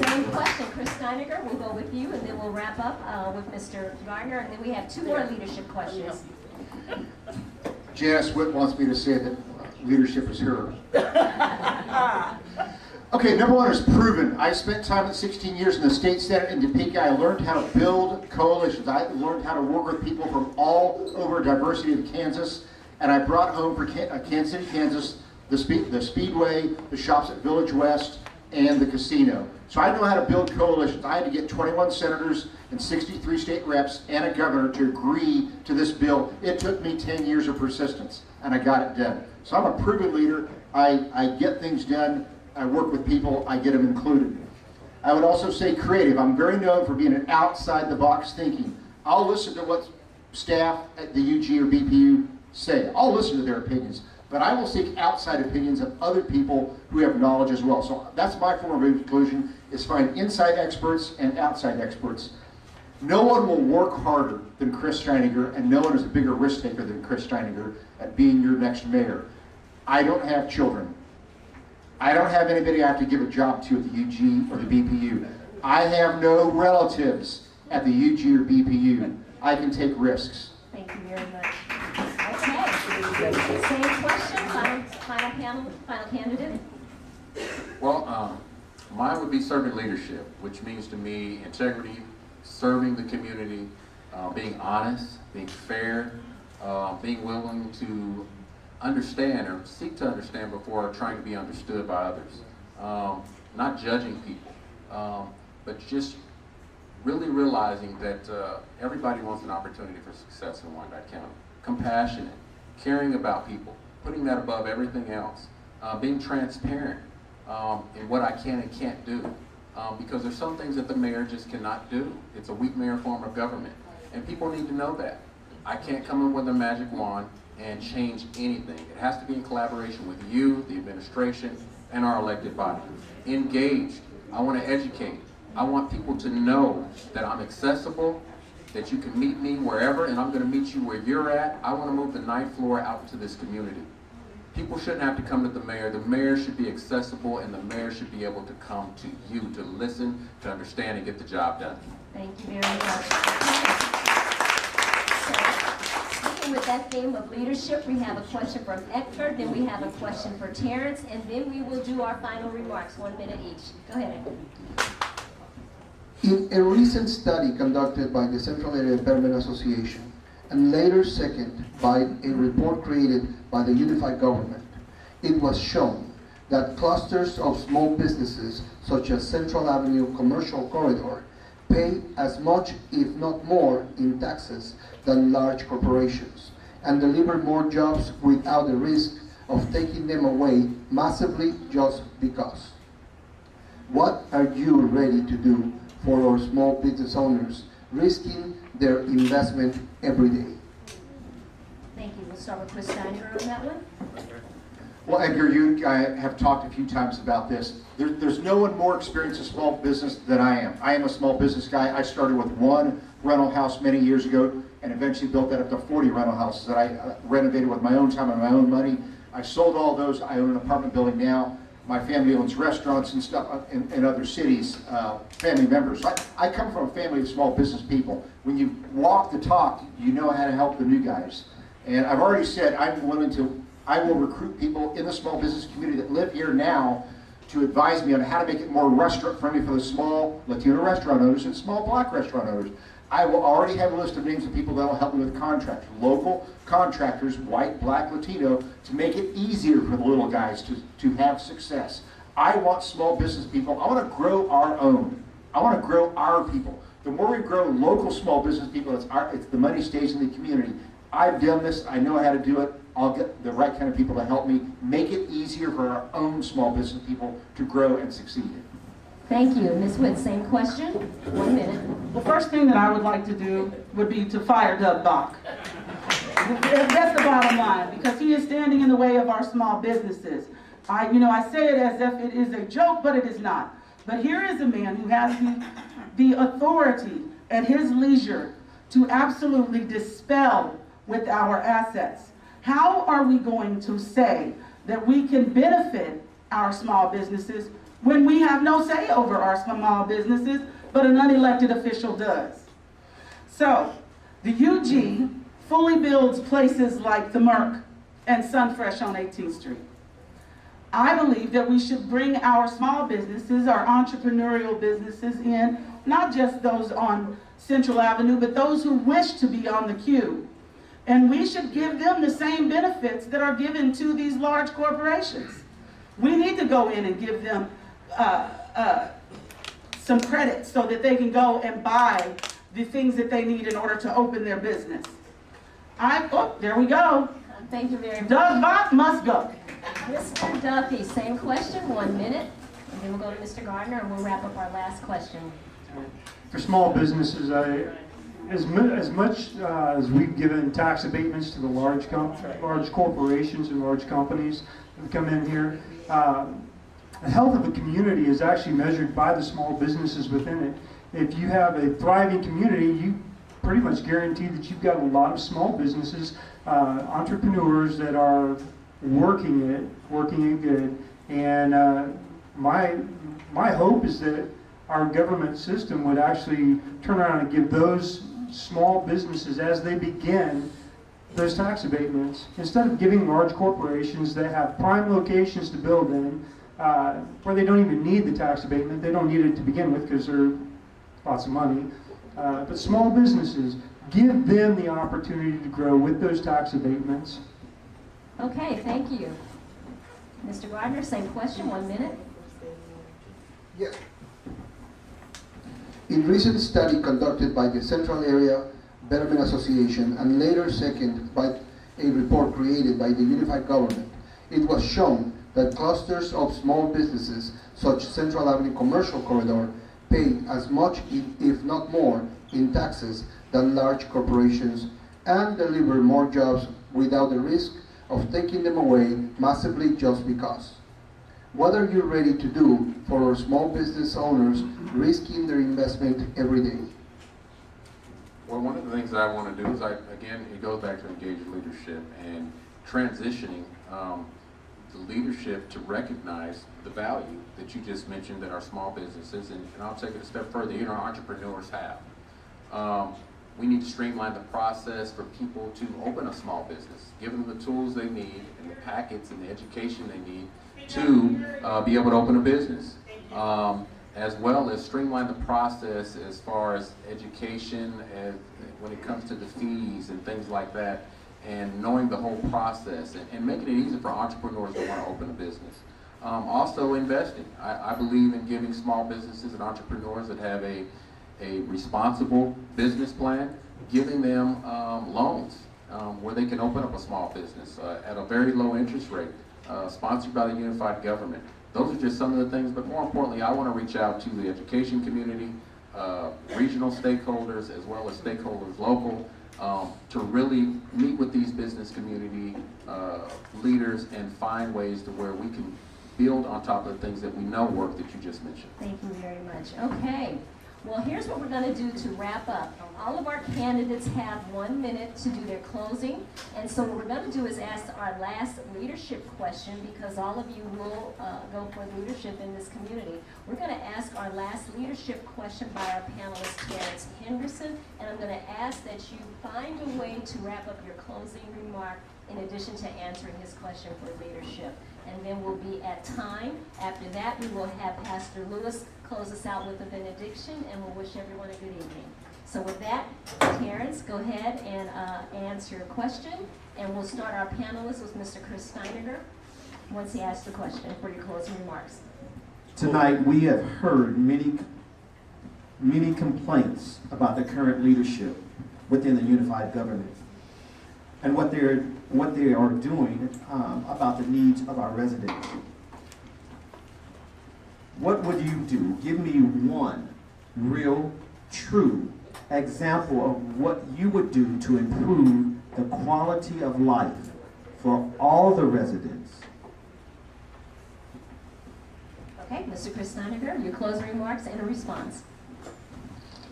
same question. Chris Steiniger, we'll go with you, and then we'll wrap up with Mr. Gardner, and then we have 2 more leadership questions. Janice Witt wants me to say that leadership is her. Okay, number 1 is proven. I spent time at 16 years in the state senate in Topeka. I learned how to build coalitions. I learned how to work with people from all over diversity of Kansas, and I brought home for Kansas City, Kansas, the Speedway, the shops at Village West, and the casino. So I know how to build coalitions. I had to get 21 senators and 63 state reps and a governor to agree to this bill. It took me 10 years of persistence, and I got it done. So I'm a proven leader. I get things done. I work with people. I get them included. I would also say creative. I'm very known for being an outside-the-box thinking. I'll listen to what staff at the UG or BPU say. I'll listen to their opinions. But I will seek outside opinions of other people who have knowledge as well. So that's my form of inclusion, is find inside experts and outside experts. No one will work harder than Chris Steiniger, and no one is a bigger risk taker than Chris Steiniger at being your next mayor. I don't have children. I don't have anybody I have to give a job to at the UG or the BPU. I have no relatives at the UG or BPU. I can take risks. Thank you very much. Okay, same question, final candidate. Well, mine would be servant leadership, which means to me integrity, serving the community, being honest, being fair, being willing to understand or seek to understand before trying to be understood by others. Not judging people, but just really realizing that everybody wants an opportunity for success in Wyandotte County. Compassionate, caring about people, putting that above everything else, being transparent in what I can and can't do. Because there's some things that the mayor just cannot do. It's a weak mayor form of government, and people need to know that. I can't come in with a magic wand and change anything. It has to be in collaboration with you, the administration, and our elected body. Engaged. I want to educate. I want people to know that I'm accessible, that you can meet me wherever, and I'm going to meet you where you're at. I want to move the ninth floor out into this community. People shouldn't have to come to the mayor. The mayor should be accessible, and the mayor should be able to come to you to listen, to understand, and get the job done. Thank you very much. Sticking with that theme of leadership, we have a question from Eckford, then we have a question for Terrence, and then we will do our final remarks, 1 minute each. Go ahead, Eckford. In a recent study conducted by the Central Area Development Association, and later seconded by a report created by the Unified Government, it was shown that clusters of small businesses, such as Central Avenue Commercial Corridor, pay as much, if not more, in taxes than large corporations, and deliver more jobs without the risk of taking them away massively just because. What are you ready to do for our small business owners risking their investment every day? Thank you. We'll start with Chris Steiniger on that one. Well, Edgar, you have talked a few times about this. There's no one more experienced in small business than I am. I am a small business guy. I started with one rental house many years ago and eventually built that up to 40 rental houses that I renovated with my own time and my own money. I sold all those. I own an apartment building now. My family owns restaurants and stuff in other cities, family members. So I come from a family of small business people. When you walk the talk, you know how to help the new guys. And I've already said I will recruit people in the small business community that live here now to advise me on how to make it more restaurant friendly for the small Latino restaurant owners and small Black restaurant owners. I will already have a list of names of people that will help me with contracts, local contractors, white, Black, Latino, to make it easier for the little guys to have success. I want small business people. I want to grow our own. I want to grow our people. The more we grow local small business people, it's the money stays in the community. I've done this. I know how to do it. I'll get the right kind of people to help me make it easier for our own small business people to grow and succeed. Thank you. Ms. Witt, same question. 1 minute. The first thing that I would like to do would be to fire Doug Bach. That's the bottom line, because he is standing in the way of our small businesses. I say it as if it is a joke, but it is not. But here is a man who has the authority at his leisure to absolutely dispel with our assets. How are we going to say that we can benefit our small businesses when we have no say over our small businesses, but an unelected official does? So, the UG fully builds places like the Merc and Sunfresh on 18th Street. I believe that we should bring our small businesses, our entrepreneurial businesses in, not just those on Central Avenue, but those who wish to be on the queue. And we should give them the same benefits that are given to these large corporations. We need to go in and give them some credit so that they can go and buy the things that they need in order to open their business. There we go. Thank you very much. Doug Bach must go. Mr. Duffy, same question, 1 minute. And then we'll go to Mr. Gardner and we'll wrap up our last question. For small businesses, as much as we've given tax abatements to the large corporations and large companies that come in here, the health of a community is actually measured by the small businesses within it. If you have a thriving community, you pretty much guarantee that you've got a lot of small businesses, entrepreneurs that are working it good. And my hope is that our government system would actually turn around and give those small businesses, as they begin, those tax abatements, instead of giving large corporations that have prime locations to build in, where they don't even need the tax abatement. They don't need it to begin with because they're lots of money. But small businesses, give them the opportunity to grow with those tax abatements. Okay, thank you. Mr. Gardner, same question, 1 minute. Yes. In recent study conducted by the Central Area Betterment Association and later seconded by a report created by the Unified Government, it was shown that clusters of small businesses, such Central Avenue Commercial Corridor, pay as much, if not more, in taxes than large corporations and deliver more jobs without the risk of taking them away massively just because. What are you ready to do for our small business owners risking their investment every day? Well, one of the things that I want to do is, again, it goes back to engaged leadership and transitioning the leadership to recognize the value that you just mentioned that our small businesses, and I'll take it a step further, even our entrepreneurs have. We need to streamline the process for people to open a small business, give them the tools they need and the packets and the education they need to be able to open a business, as well as streamline the process as far as education and when it comes to the fees and things like that, and knowing the whole process and making it easy for entrepreneurs that want to open a business. Also investing. I believe in giving small businesses and entrepreneurs that have a responsible business plan, giving them loans where they can open up a small business at a very low interest rate, sponsored by the Unified Government. Those are just some of the things, but more importantly, I want to reach out to the education community, regional stakeholders, as well as stakeholders local, to really meet with these business community leaders and find ways to where we can build on top of the things that we know work that you just mentioned. Thank you very much. Okay. Well, here's what we're going to do to wrap up. All of our candidates have 1 minute to do their closing. And so what we're going to do is ask our last leadership question, because all of you will go for leadership in this community. We're going to ask our last leadership question by our panelist, Terrence Henderson. And I'm going to ask that you find a way to wrap up your closing remark in addition to answering his question for leadership. And then we'll be at time. After that, we will have Pastor Lewis close us out with a benediction, and we'll wish everyone a good evening. So with that, Terrence, go ahead and answer your question, and we'll start our panelists with Mr. Chris Steiniger once he asks the question for your closing remarks. Tonight, we have heard many complaints about the current leadership within the unified government and what they are doing about the needs of our residents. What would you do? Give me one real, true example of what you would do to improve the quality of life for all the residents. Okay, Mr. Chris Steiniger, your closing remarks and a response.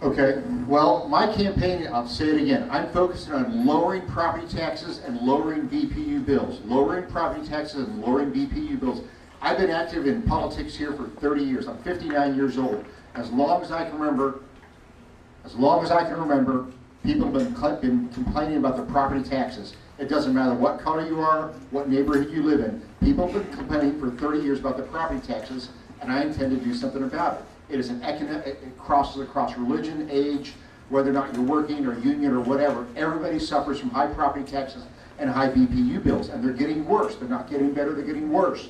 Okay, well, my campaign, I'll say it again, I'm focusing on lowering property taxes and lowering BPU bills. Lowering property taxes and lowering BPU bills. I've been active in politics here for 30 years. I'm 59 years old. As long as I can remember, people have been complaining about the property taxes. It doesn't matter what color you are, what neighborhood you live in. People have been complaining for 30 years about the property taxes, and I intend to do something about it. It is it crosses across religion, age, whether or not you're working or union or whatever. Everybody suffers from high property taxes and high BPU bills, and they're getting worse. They're not getting better, they're getting worse.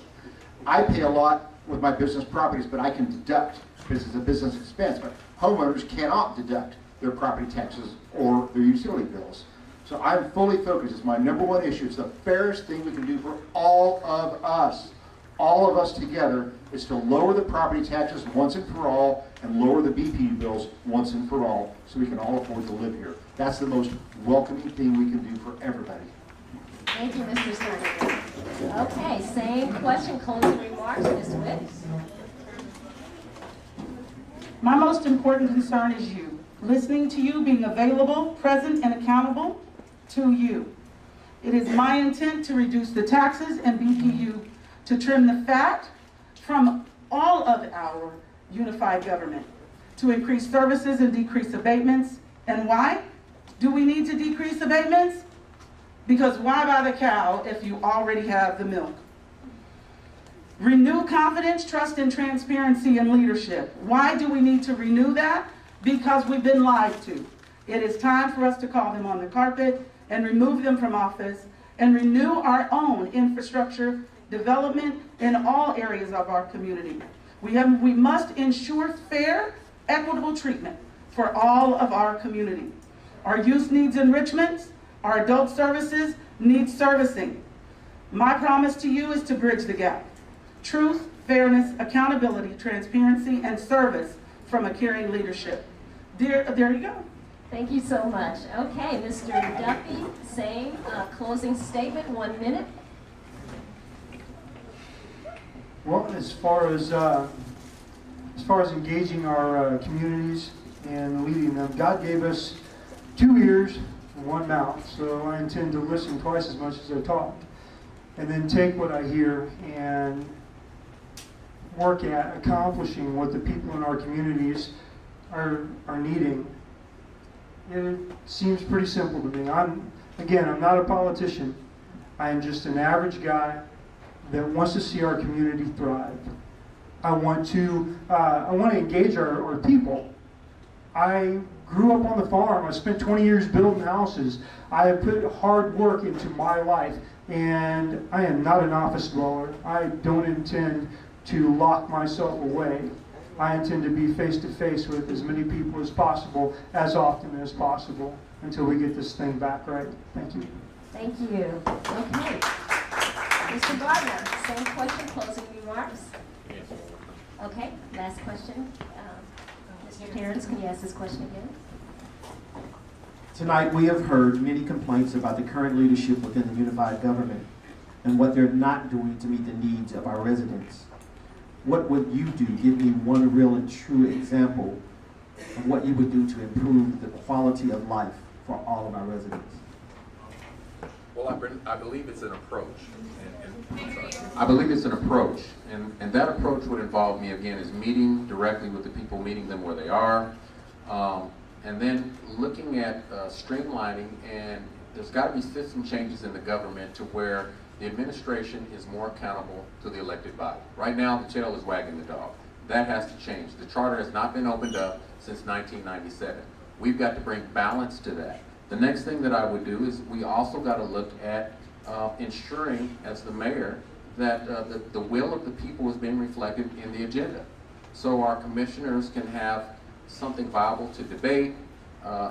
I pay a lot with my business properties, but I can deduct because it's a business expense. But homeowners cannot deduct their property taxes or their utility bills. So I'm fully focused. It's my #1 issue. It's the fairest thing we can do for all of us. All of us together is to lower the property taxes once and for all and lower the BPU bills once and for all so we can all afford to live here. That's the most welcoming thing we can do for everybody. Thank you, Mr. Steiniger. Okay, same question, closing remarks, Ms. Witt. My most important concern is you. Listening to you, being available, present, and accountable to you. It is my intent to reduce the taxes and BPU to trim the fat from all of our unified government, to increase services and decrease abatements. And why do we need to decrease abatements? Because why buy the cow if you already have the milk? Renew confidence, trust, and transparency in leadership. Why do we need to renew that? Because we've been lied to. It is time for us to call them on the carpet and remove them from office and renew our own infrastructure development in all areas of our community. We must ensure fair, equitable treatment for all of our community. Our youth needs enrichment. Our adult services need servicing. My promise to you is to bridge the gap. Truth, fairness, accountability, transparency, and service from a caring leadership. There you go. Thank you so much. Okay, Mr. Duffy, same closing statement, 1 minute. Well, as far as engaging our communities and leading them, God gave us 2 ears and 1 mouth, so I intend to listen twice as much as I talk, and then take what I hear and work at accomplishing what the people in our communities are needing. It seems pretty simple to me. I'm not a politician. I am just an average guy that wants to see our community thrive. I want to engage our people. I grew up on the farm. I spent 20 years building houses. I have put hard work into my life, and I am not an office dweller. I don't intend to lock myself away. I intend to be face to face with as many people as possible, as often as possible, until we get this thing back right. Thank you. Thank you. Okay. Mr. Gardner, same question, closing remarks? Yes. Okay, last question. Mr. Terrence, can you ask this question again? Tonight we have heard many complaints about the current leadership within the unified government and what they're not doing to meet the needs of our residents. What would you do? Give me one real and true example of what you would do to improve the quality of life for all of our residents. Well, I believe it's an approach. I believe it's an approach, and that approach would involve me, again, is meeting directly with the people, meeting them where they are, and then looking at streamlining, and there's got to be system changes in the government to where the administration is more accountable to the elected body. Right now, the tail is wagging the dog. That has to change. The charter has not been opened up since 1997. We've got to bring balance to that. The next thing that I would do is we also got to look at ensuring, as the mayor, that the will of the people is being reflected in the agenda. So our commissioners can have something viable to debate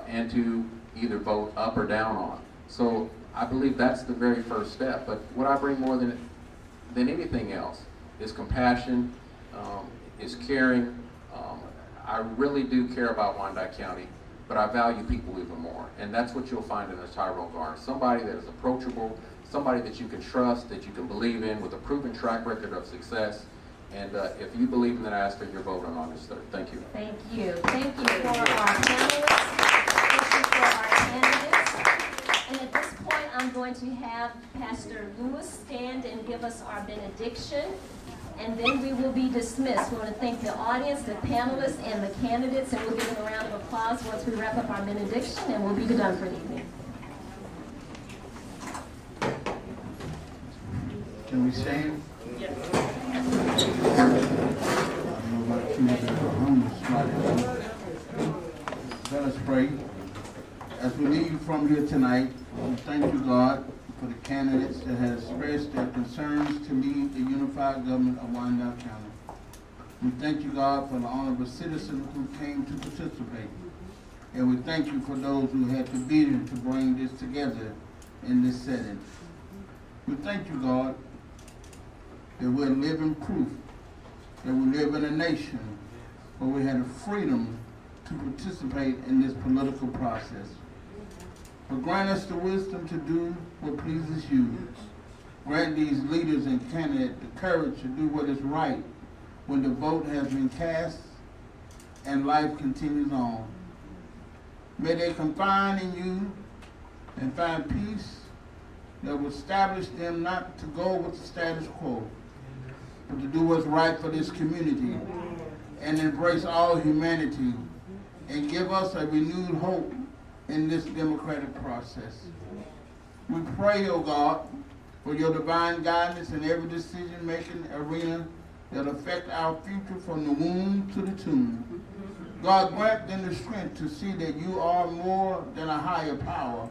and to either vote up or down on. So I believe that's the very first step. But what I bring more than anything else is compassion, is caring. I really do care about Wyandotte County, but I value people even more. And that's what you'll find in a Tyrone Garner. Somebody that is approachable, somebody that you can trust, that you can believe in, with a proven track record of success. And if you believe in that, I ask for your vote on August 3rd. Thank you. Thank you. Thank you for our panelists. Thank you for our candidates. And at this point, I'm going to have Pastor Lewis stand and give us our benediction. And then we will be dismissed. We want to thank the audience, the panelists, and the candidates, and we'll give them a round of applause once we wrap up our benediction, and we'll be done for the evening. Can we stand? Yes. Let us pray. As we leave from here tonight, we thank you, God, for the candidates that have expressed their concerns to lead the unified government of Wyandotte County. We thank you, God, for the honorable citizens who came to participate. And we thank you for those who had the vision to bring this together in this setting. We thank you, God, that we're living proof that we live in a nation where we had the freedom to participate in this political process. But grant us the wisdom to do what pleases you. Grant these leaders and candidates the courage to do what is right when the vote has been cast and life continues on. May they confide in you and find peace that will establish them not to go with the status quo, but to do what's right for this community and embrace all humanity and give us a renewed hope in this democratic process. We pray, O God, for your divine guidance in every decision-making arena that affect our future from the womb to the tomb. God, grant them the strength to see that you are more than a higher power,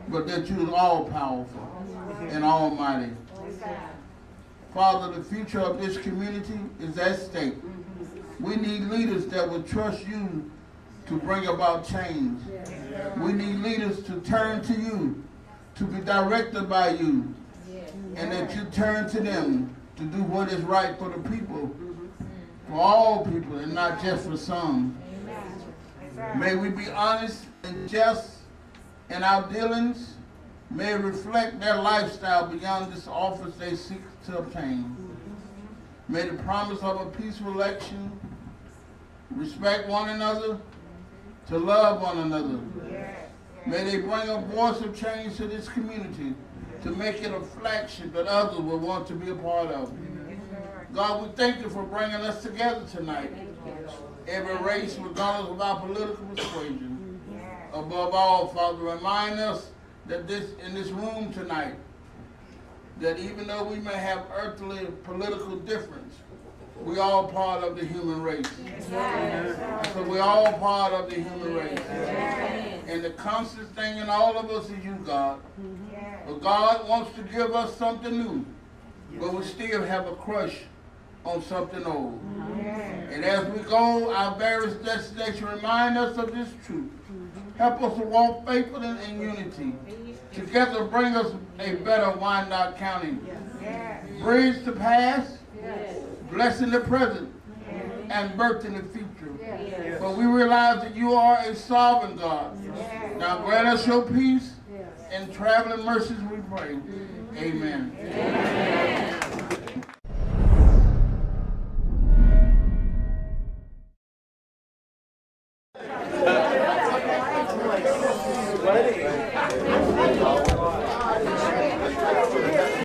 but that you are all-powerful and almighty. Father, the future of this community is at stake. We need leaders that will trust you to bring about change. We need leaders to turn to you, to be directed by you, and that you turn to them to do what is right for the people, for all people, and not just for some. May we be honest and just in our dealings. May it reflect their lifestyle beyond this office they seek to obtain. May the promise of a peaceful election, respect one another, to love one another. May they bring a voice of change to this community to make it a flagship that others will want to be a part of. God, we thank you for bringing us together tonight. Every race, regardless of our political persuasion. Above all, Father, remind us that in this room tonight, that even though we may have earthly political difference, we all part of the human race. So we're all part of the human race. And the constant thing in all of us is you, God. But God wants to give us something new, but we still have a crush on something old. And as we go, our various destinations remind us of this truth. Help us to walk faithfully in unity. Together bring us a better Wyandotte County. Bridge the past, blessing the present, and birth in the future. true? Yes. But we realize that you are a sovereign God. Now grant us your peace and traveling mercies, we pray. Amen.